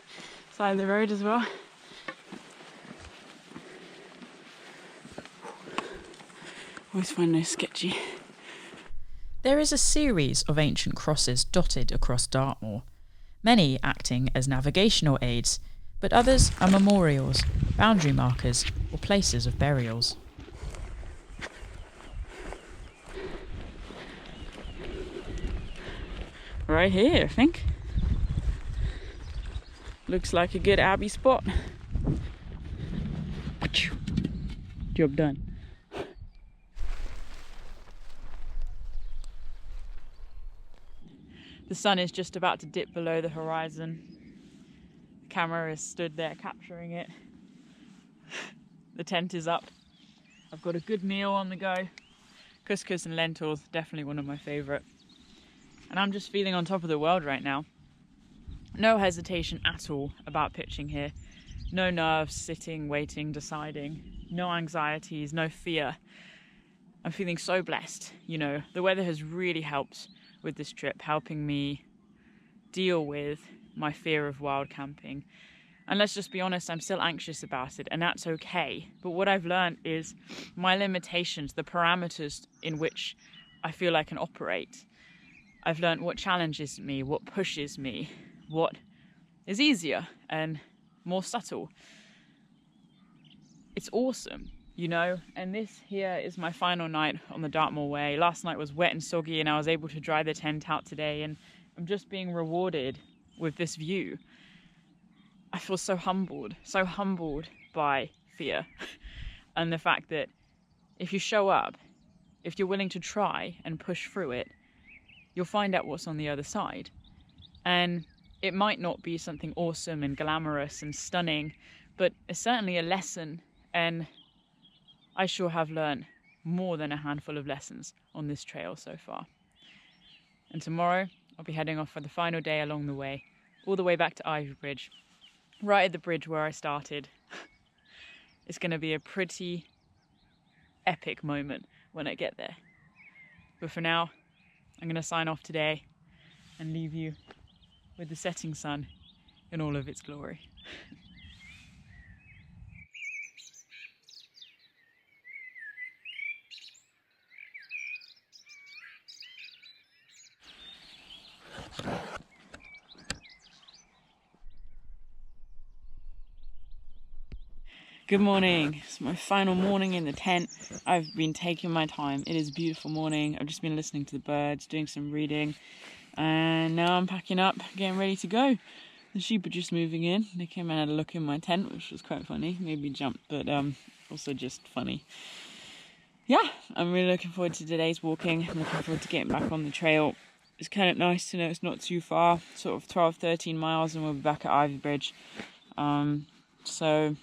side of the road as well. Always find those sketchy. There is a series of ancient crosses dotted across Dartmoor, many acting as navigational aids, but others are memorials, boundary markers, or places of burials. Right here, I think. Looks like a good Abbie spot. Job done. The sun is just about to dip below the horizon. The camera is stood there capturing it. The tent is up. I've got a good meal on the go. Couscous and lentils, definitely one of my favourite. And I'm just feeling on top of the world right now. No hesitation at all about pitching here. No nerves, sitting, waiting, deciding. No anxieties, no fear. I'm feeling so blessed. You know, the weather has really helped with this trip, helping me deal with my fear of wild camping. And let's just be honest, I'm still anxious about it, and that's okay. But what I've learned is my limitations, the parameters in which I feel I can operate. I've learned what challenges me, what pushes me, what is easier and more subtle. It's awesome, you know, and this here is my final night on the Dartmoor Way. Last night was wet and soggy, and I was able to dry the tent out today, and I'm just being rewarded with this view. I feel so humbled by fear and the fact that if you show up, if you're willing to try and push through it, you'll find out what's on the other side. And it might not be something awesome and glamorous and stunning, but it's certainly a lesson, and I sure have learned more than a handful of lessons on this trail so far. And tomorrow I'll be heading off for the final day along the way, all the way back to Ivybridge, right at the bridge where I started. It's going to be a pretty epic moment when I get there. But for now, I'm going to sign off today and leave you with the setting sun in all of its glory. Good morning. It's my final morning in the tent. I've been taking my time. It is a beautiful morning. I've just been listening to the birds, doing some reading, and now I'm packing up, getting ready to go. The sheep are just moving in. They came and had a look in my tent, which was quite funny. Made me jump, but also just funny. Yeah, I'm really looking forward to today's walking. I'm looking forward to getting back on the trail. It's kind of nice to know it's not too far, sort of 12-13 miles, and we'll be back at Ivybridge. So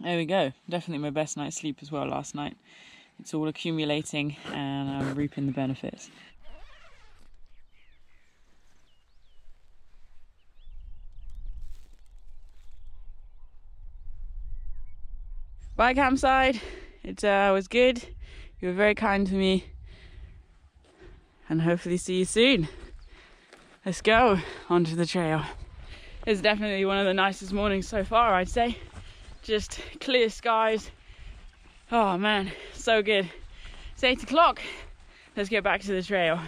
there we go. Definitely my best night's sleep as well last night. It's all accumulating, and I'm reaping the benefits. Bye campsite. It was good. You were very kind to me, and hopefully see you soon. Let's go onto the trail. It's definitely one of the nicest mornings so far, I'd say. Just clear skies. Oh man, so good. It's 8 o'clock. Let's get back to the trail.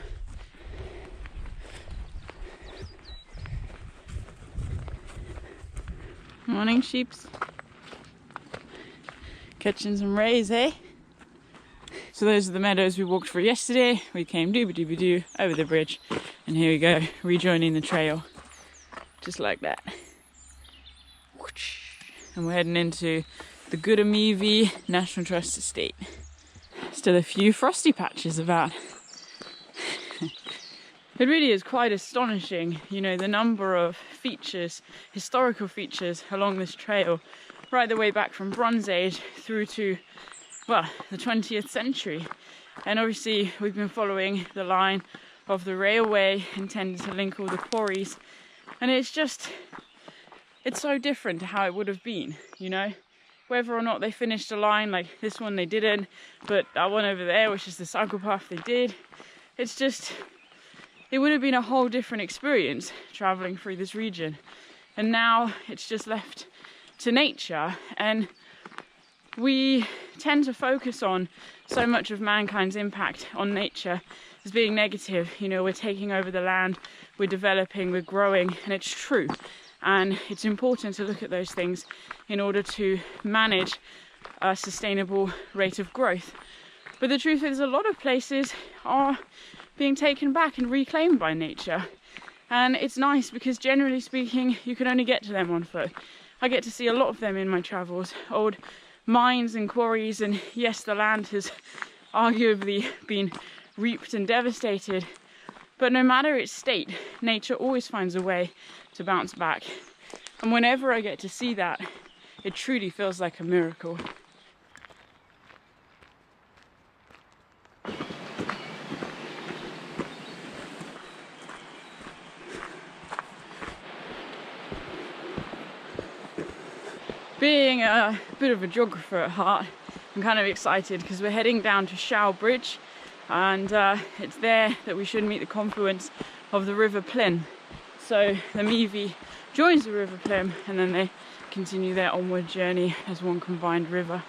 Morning sheeps. Catching some rays, eh? So those are the meadows we walked through yesterday. We came dooba-dooba-doo over the bridge, and here we go, rejoining the trail. Just like that. And we're heading into the Moorlands National Trust estate. Still a few frosty patches about. It really is quite astonishing, you know, the number of features, historical features along this trail, right the way back from Bronze Age through to, well, the 20th century. And obviously we've been following the line of the railway intended to link all the quarries, and it's so different to how it would have been, you know. Whether or not they finished a line, like this one they didn't, but that one over there, which is the cycle path, they did. It's just, it would have been a whole different experience traveling through this region. And now it's just left to nature, and we tend to focus on so much of mankind's impact on nature as being negative. You know, we're taking over the land, we're developing, we're growing, and it's true. And it's important to look at those things in order to manage a sustainable rate of growth. But the truth is, a lot of places are being taken back and reclaimed by nature. And it's nice because, generally speaking, you can only get to them on foot. I get to see a lot of them in my travels. Old mines and quarries, and yes, the land has arguably been reaped and devastated. But no matter its state, nature always finds a way to bounce back. And whenever I get to see that, it truly feels like a miracle. Being a bit of a geographer at heart, I'm kind of excited because we're heading down to Ivybridge, and it's there that we should meet the confluence of the River Plym. So the Meavy joins the River Plym and then they continue their onward journey as one combined river.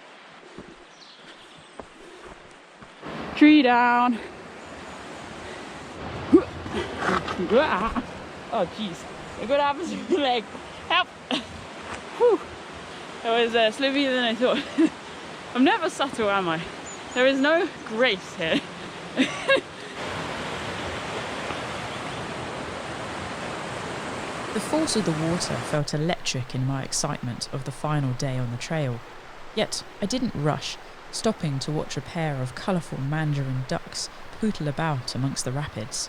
Tree down. Oh jeez, look what happens with my leg. Help! Whew. That was slippier than I thought. I'm never subtle, am I? There is no grace here. The force of the water felt electric in my excitement of the final day on the trail. Yet I didn't rush, stopping to watch a pair of colourful mandarin ducks pootle about amongst the rapids.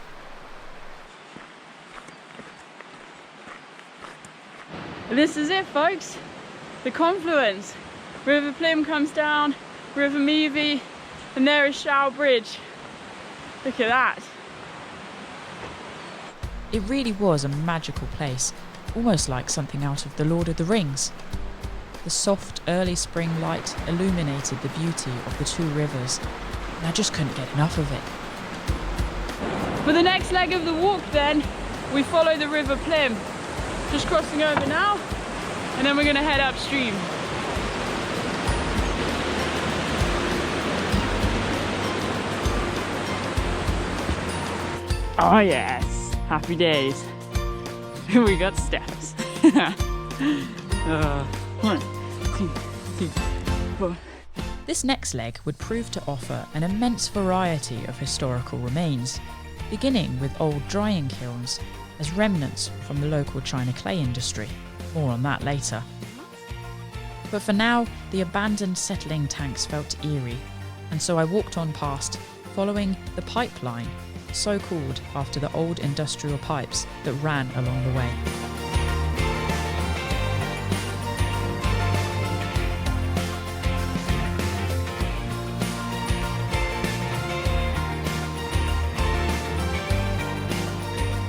This is it, folks. The confluence. River Plym comes down, River Meavy, and there is Ivybridge. Look at that. It really was a magical place, almost like something out of The Lord of the Rings. The soft, early spring light illuminated the beauty of the two rivers, and I just couldn't get enough of it. For the next leg of the walk then, we follow the River Plym. Just crossing over now, and then we're going to head upstream. Oh yes, happy days. We got steps. 1, 2, 3, 4. This next leg would prove to offer an immense variety of historical remains, beginning with old drying kilns as remnants from the local china clay industry. More on that later. But for now, the abandoned settling tanks felt eerie, and so I walked on past, following the pipeline, so called after the old industrial pipes that ran along the way.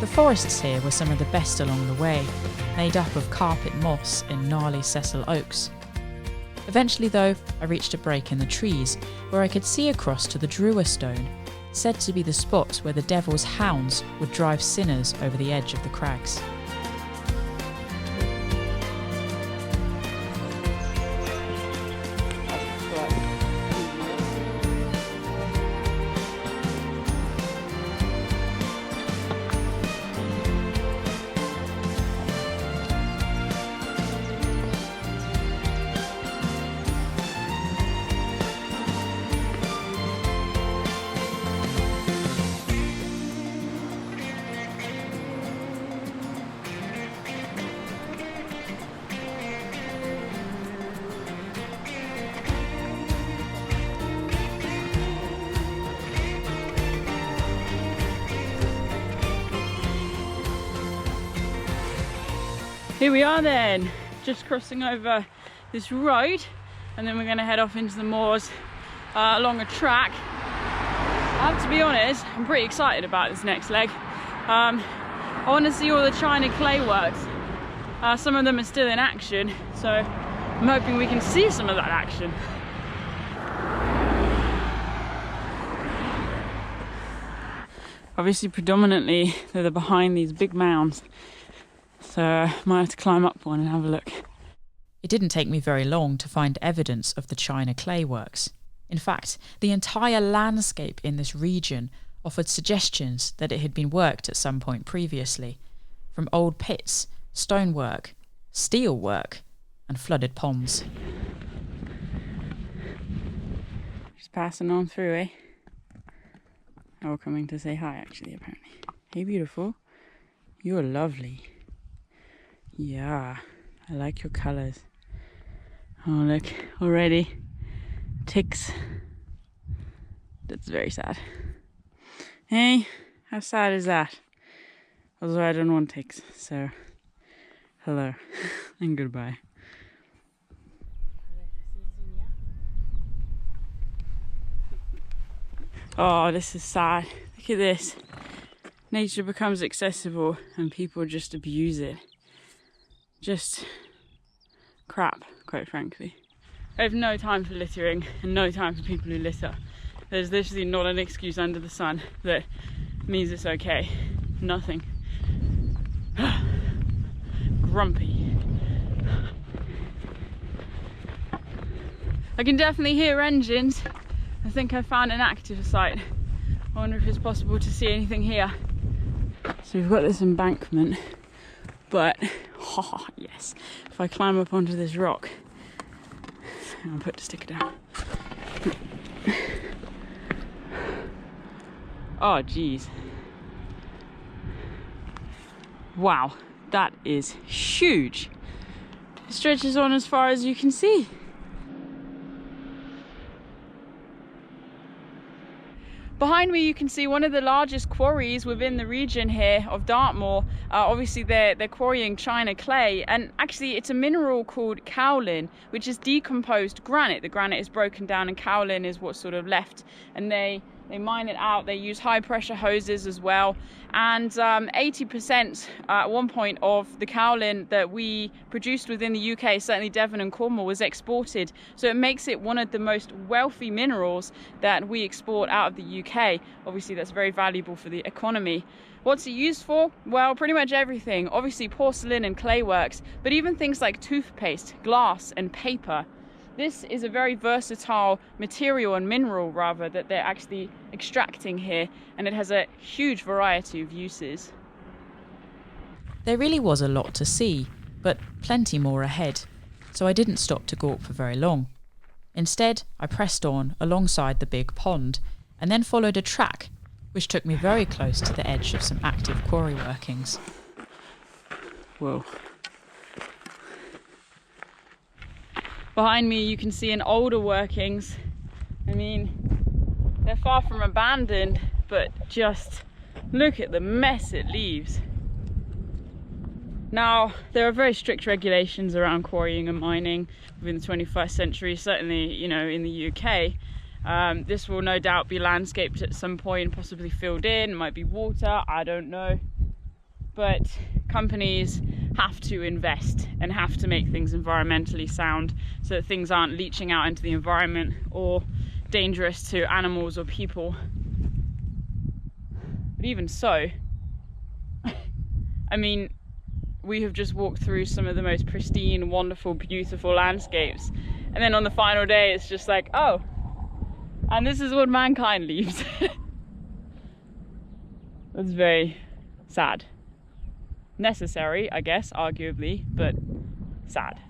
The forests here were some of the best along the way, made up of carpet moss and gnarly sessile oaks. Eventually though, I reached a break in the trees where I could see across to the Dartmoor Stone, said to be the spot where the devil's hounds would drive sinners over the edge of the crags. Here we are then, just crossing over this road, and then we're going to head off into the moors along a track. I have to be honest, I'm pretty excited about this next leg. I want to see all the china clay works. Some of them are still in action, so I'm hoping we can see some of that action. Obviously predominantly they're behind these big mounds, so I might have to climb up one and have a look. It didn't take me very long to find evidence of the china clay works. In fact, the entire landscape in this region offered suggestions that it had been worked at some point previously, from old pits, stonework, steel work, and flooded ponds. Just passing on through, eh? Oh, coming to say hi, actually, apparently. Hey, beautiful. You're lovely. Yeah, I like your colours. Oh, look, already. Ticks. That's very sad. Hey, How sad is that? Although I don't want ticks, so hello and goodbye. Oh, this is sad. Look at this. Nature becomes accessible and people just abuse it. Just crap, quite frankly. I have no time for littering and no time for people who litter. There's literally not an excuse under the sun that means it's okay. Nothing. Grumpy. I can definitely hear engines. I think I found an active site. I wonder if it's possible to see anything here. So we've got this embankment, but oh yes, if I climb up onto this rock, I'll put the sticker down. Oh geez. Wow, that is huge. It stretches on as far as you can see. Behind me you can see one of the largest quarries within the region here of Dartmoor. Obviously they're quarrying China clay, and actually it's a mineral called kaolin, which is decomposed granite. The granite is broken down and kaolin is what's sort of left, and they mine it out. They use high pressure hoses as well, and 80% at one point of the kaolin that we produced within the UK, certainly Devon and Cornwall, was exported. So it makes it one of the most wealthy minerals that we export out of the UK. Obviously that's very valuable for the economy. What's it used for? Well, pretty much everything. Obviously porcelain and clay works, but even things like toothpaste, glass and paper. This is a very versatile material and mineral rather that they're actually extracting here, and it has a huge variety of uses. There really was a lot to see, but plenty more ahead, so I didn't stop to gawk for very long. Instead, I pressed on alongside the big pond and then followed a track which took me very close to the edge of some active quarry workings. Whoa. Behind me you can see an older workings. I mean, they're far from abandoned, but just look at the mess it leaves. Now, there are very strict regulations around quarrying and mining within the 21st century, certainly, you know, in the UK. This will no doubt be landscaped at some point, possibly filled in, it might be water, I don't know. But companies have to invest and have to make things environmentally sound so that things aren't leaching out into the environment or dangerous to animals or people. But even so, I mean, we have just walked through some of the most pristine, wonderful, beautiful landscapes, and then on the final day it's just like, oh, and this is what mankind leaves. That's very sad. Necessary, I guess, arguably, but sad.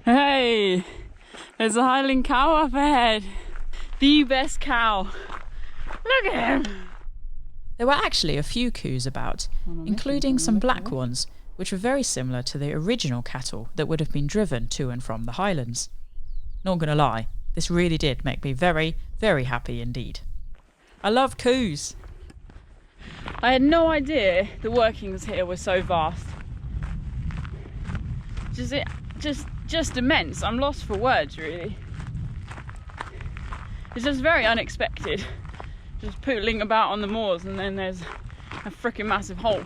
Hey, there's a Highland cow up ahead. The best cow. Look at him. There were actually a few coos about, including some black ones, which were very similar to the original cattle that would have been driven to and from the Highlands. Not gonna lie, this really did make me very, very happy indeed. I love coos. I had no idea the workings here were so vast. Just immense. I'm lost for words, really. It's just very unexpected. Just pootling about on the moors and then there's a freaking massive hole.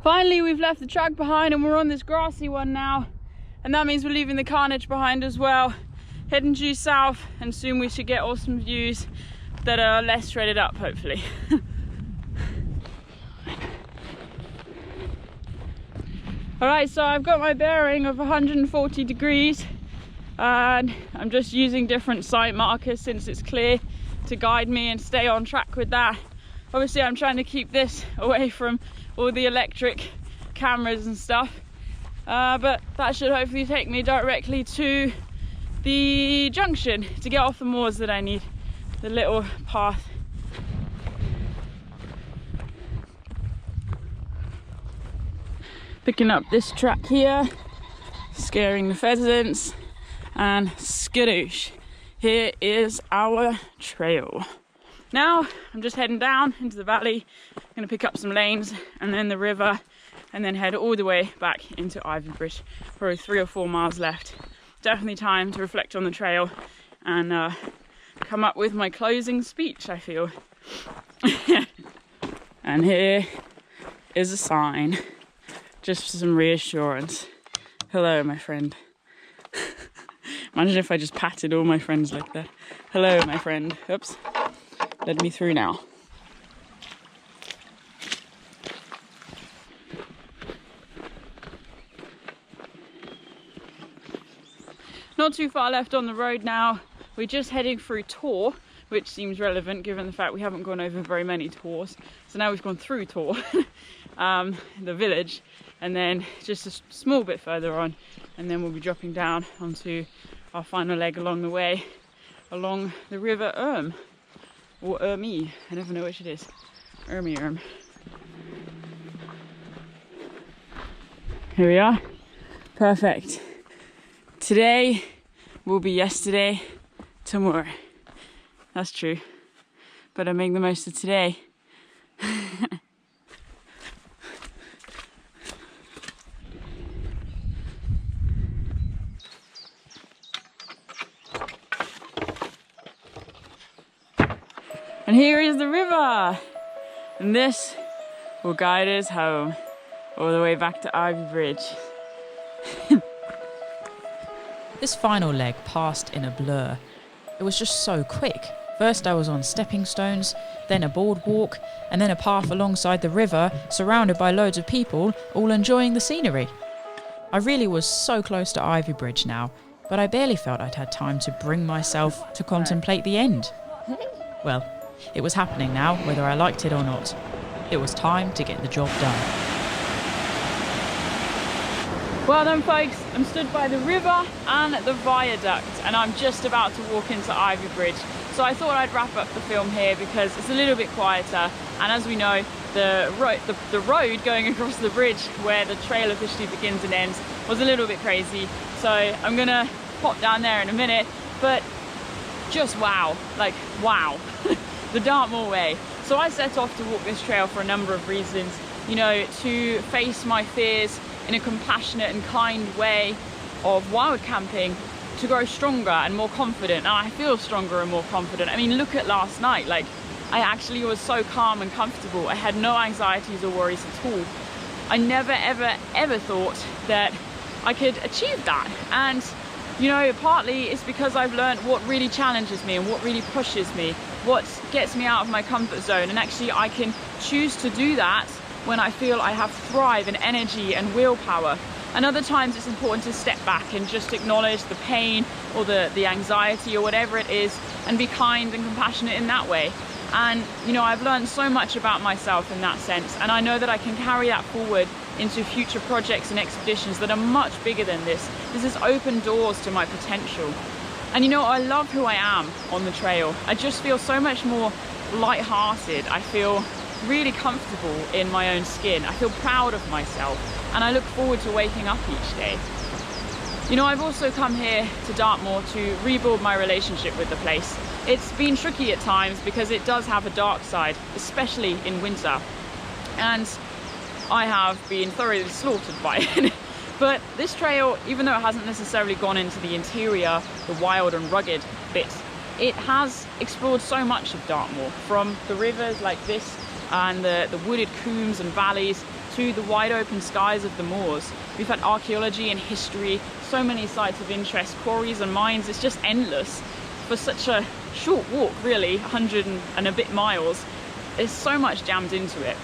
Finally, we've left the track behind and we're on this grassy one now, and that means we're leaving the carnage behind as well, heading due south, and soon we should get awesome views that are less shredded up, hopefully. Alright, so I've got my bearing of 140 degrees and I'm just using different site markers since it's clear to guide me and stay on track with that. Obviously I'm trying to keep this away from all the electric cameras and stuff, but that should hopefully take me directly to the junction to get off the moors that I need, the little path Picking up this track here, scaring the pheasants, and skadoosh. Here is our trail. Now I'm just heading down into the valley. I'm gonna pick up some lanes and then the river, and then head all the way back into Ivybridge. Probably 3 or 4 miles left. Definitely time to reflect on the trail and come up with my closing speech, I feel. And here is a sign, just for some reassurance. Hello, my friend. Imagine if I just patted all my friends like that. Hello, my friend. Oops. Let me through now. Not too far left on the road now. We're just heading through Tor, which seems relevant given the fact we haven't gone over very many Tors. So now we've gone through Tor, the village, and then just a small bit further on, and then we'll be dropping down onto our final leg along the way, along the river or Ermie, I never know which it is. Erm. Here we are. Perfect. Today will be yesterday tomorrow. That's true. But I make the most of today. And here is the river, and this will guide us home, all the way back to Ivybridge. This final leg passed in a blur. It was just so quick. First I was on stepping stones, then a boardwalk, and then a path alongside the river, surrounded by loads of people, all enjoying the scenery. I really was so close to Ivybridge now, but I barely felt I'd had time to bring myself to contemplate the end. Well, it was happening now, whether I liked it or not. It was time to get the job done. Well done, folks. I'm stood by the river and the viaduct, and I'm just about to walk into Ivybridge. So I thought I'd wrap up the film here because it's a little bit quieter, and as we know, the road going across the bridge where the trail officially begins and ends was a little bit crazy. So I'm gonna pop down there in a minute, but just wow, like wow. The Dartmoor Way. So I set off to walk this trail for a number of reasons. You know, to face my fears in a compassionate and kind way of wild camping, to grow stronger and more confident. And I feel stronger and more confident. I mean, look at last night. Like, I actually was so calm and comfortable. I had no anxieties or worries at all. I never, ever, ever thought that I could achieve that. And you know, partly it's because I've learned what really challenges me and what really pushes me, what gets me out of my comfort zone. And actually I can choose to do that when I feel I have thrive and energy and willpower. And other times it's important to step back and just acknowledge the pain or the anxiety or whatever it is, and be kind and compassionate in that way. And you know, I've learned so much about myself in that sense, and I know that I can carry that forward into future projects and expeditions that are much bigger than this. This has opened doors to my potential. And you know, I love who I am on the trail. I just feel so much more light-hearted. I feel really comfortable in my own skin. I feel proud of myself, and I look forward to waking up each day. You know, I've also come here to Dartmoor to rebuild my relationship with the place. It's been tricky at times because it does have a dark side, especially in winter. And I have been thoroughly slaughtered by it. But this trail, even though it hasn't necessarily gone into the interior, the wild and rugged bits, it has explored so much of Dartmoor, from the rivers like this and the wooded combes and valleys to the wide open skies of the moors. We've had archaeology and history, so many sites of interest, quarries and mines. It's just endless for such a short walk, really, 100 and a bit miles. There's so much jammed into it.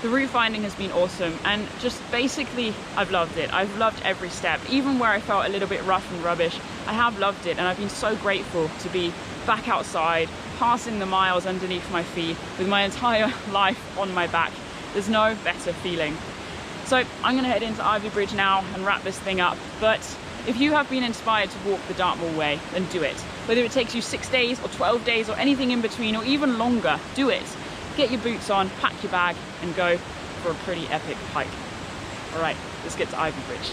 The route finding has been awesome, and just basically I've loved it. I've loved every step, even where I felt a little bit rough and rubbish. I have loved it, and I've been so grateful to be back outside, passing the miles underneath my feet with my entire life on my back. There's no better feeling. So I'm gonna head into Ivybridge now and wrap this thing up. But if you have been inspired to walk the Dartmoor Way, then do it. Whether it takes you 6 days or 12 days or anything in between or even longer, do it. Get your boots on, pack your bag, and go for a pretty epic hike. Alright, let's get to Ivybridge.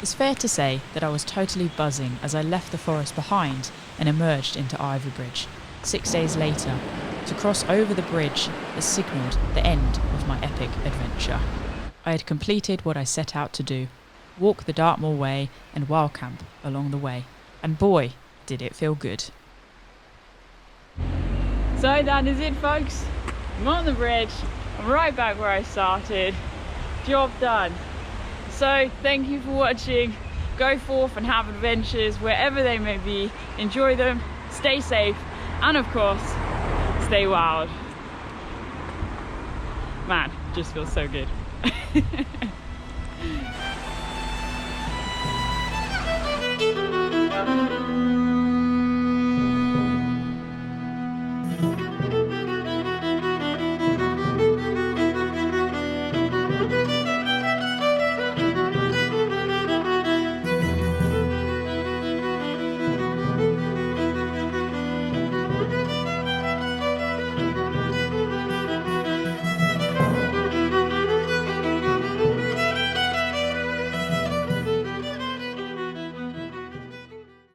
It's fair to say that I was totally buzzing as I left the forest behind and emerged into Ivybridge 6 days later to cross over the bridge that signalled the end of my epic adventure. I had completed what I set out to do, walk the Dartmoor Way and wild camp along the way, and boy, did it feel good. So that is it, folks. I'm on the bridge. I'm right back where I started. Job done. So thank you for watching. Go forth and have adventures wherever they may be. Enjoy them, stay safe, and of course, stay wild. Man, just feels so good.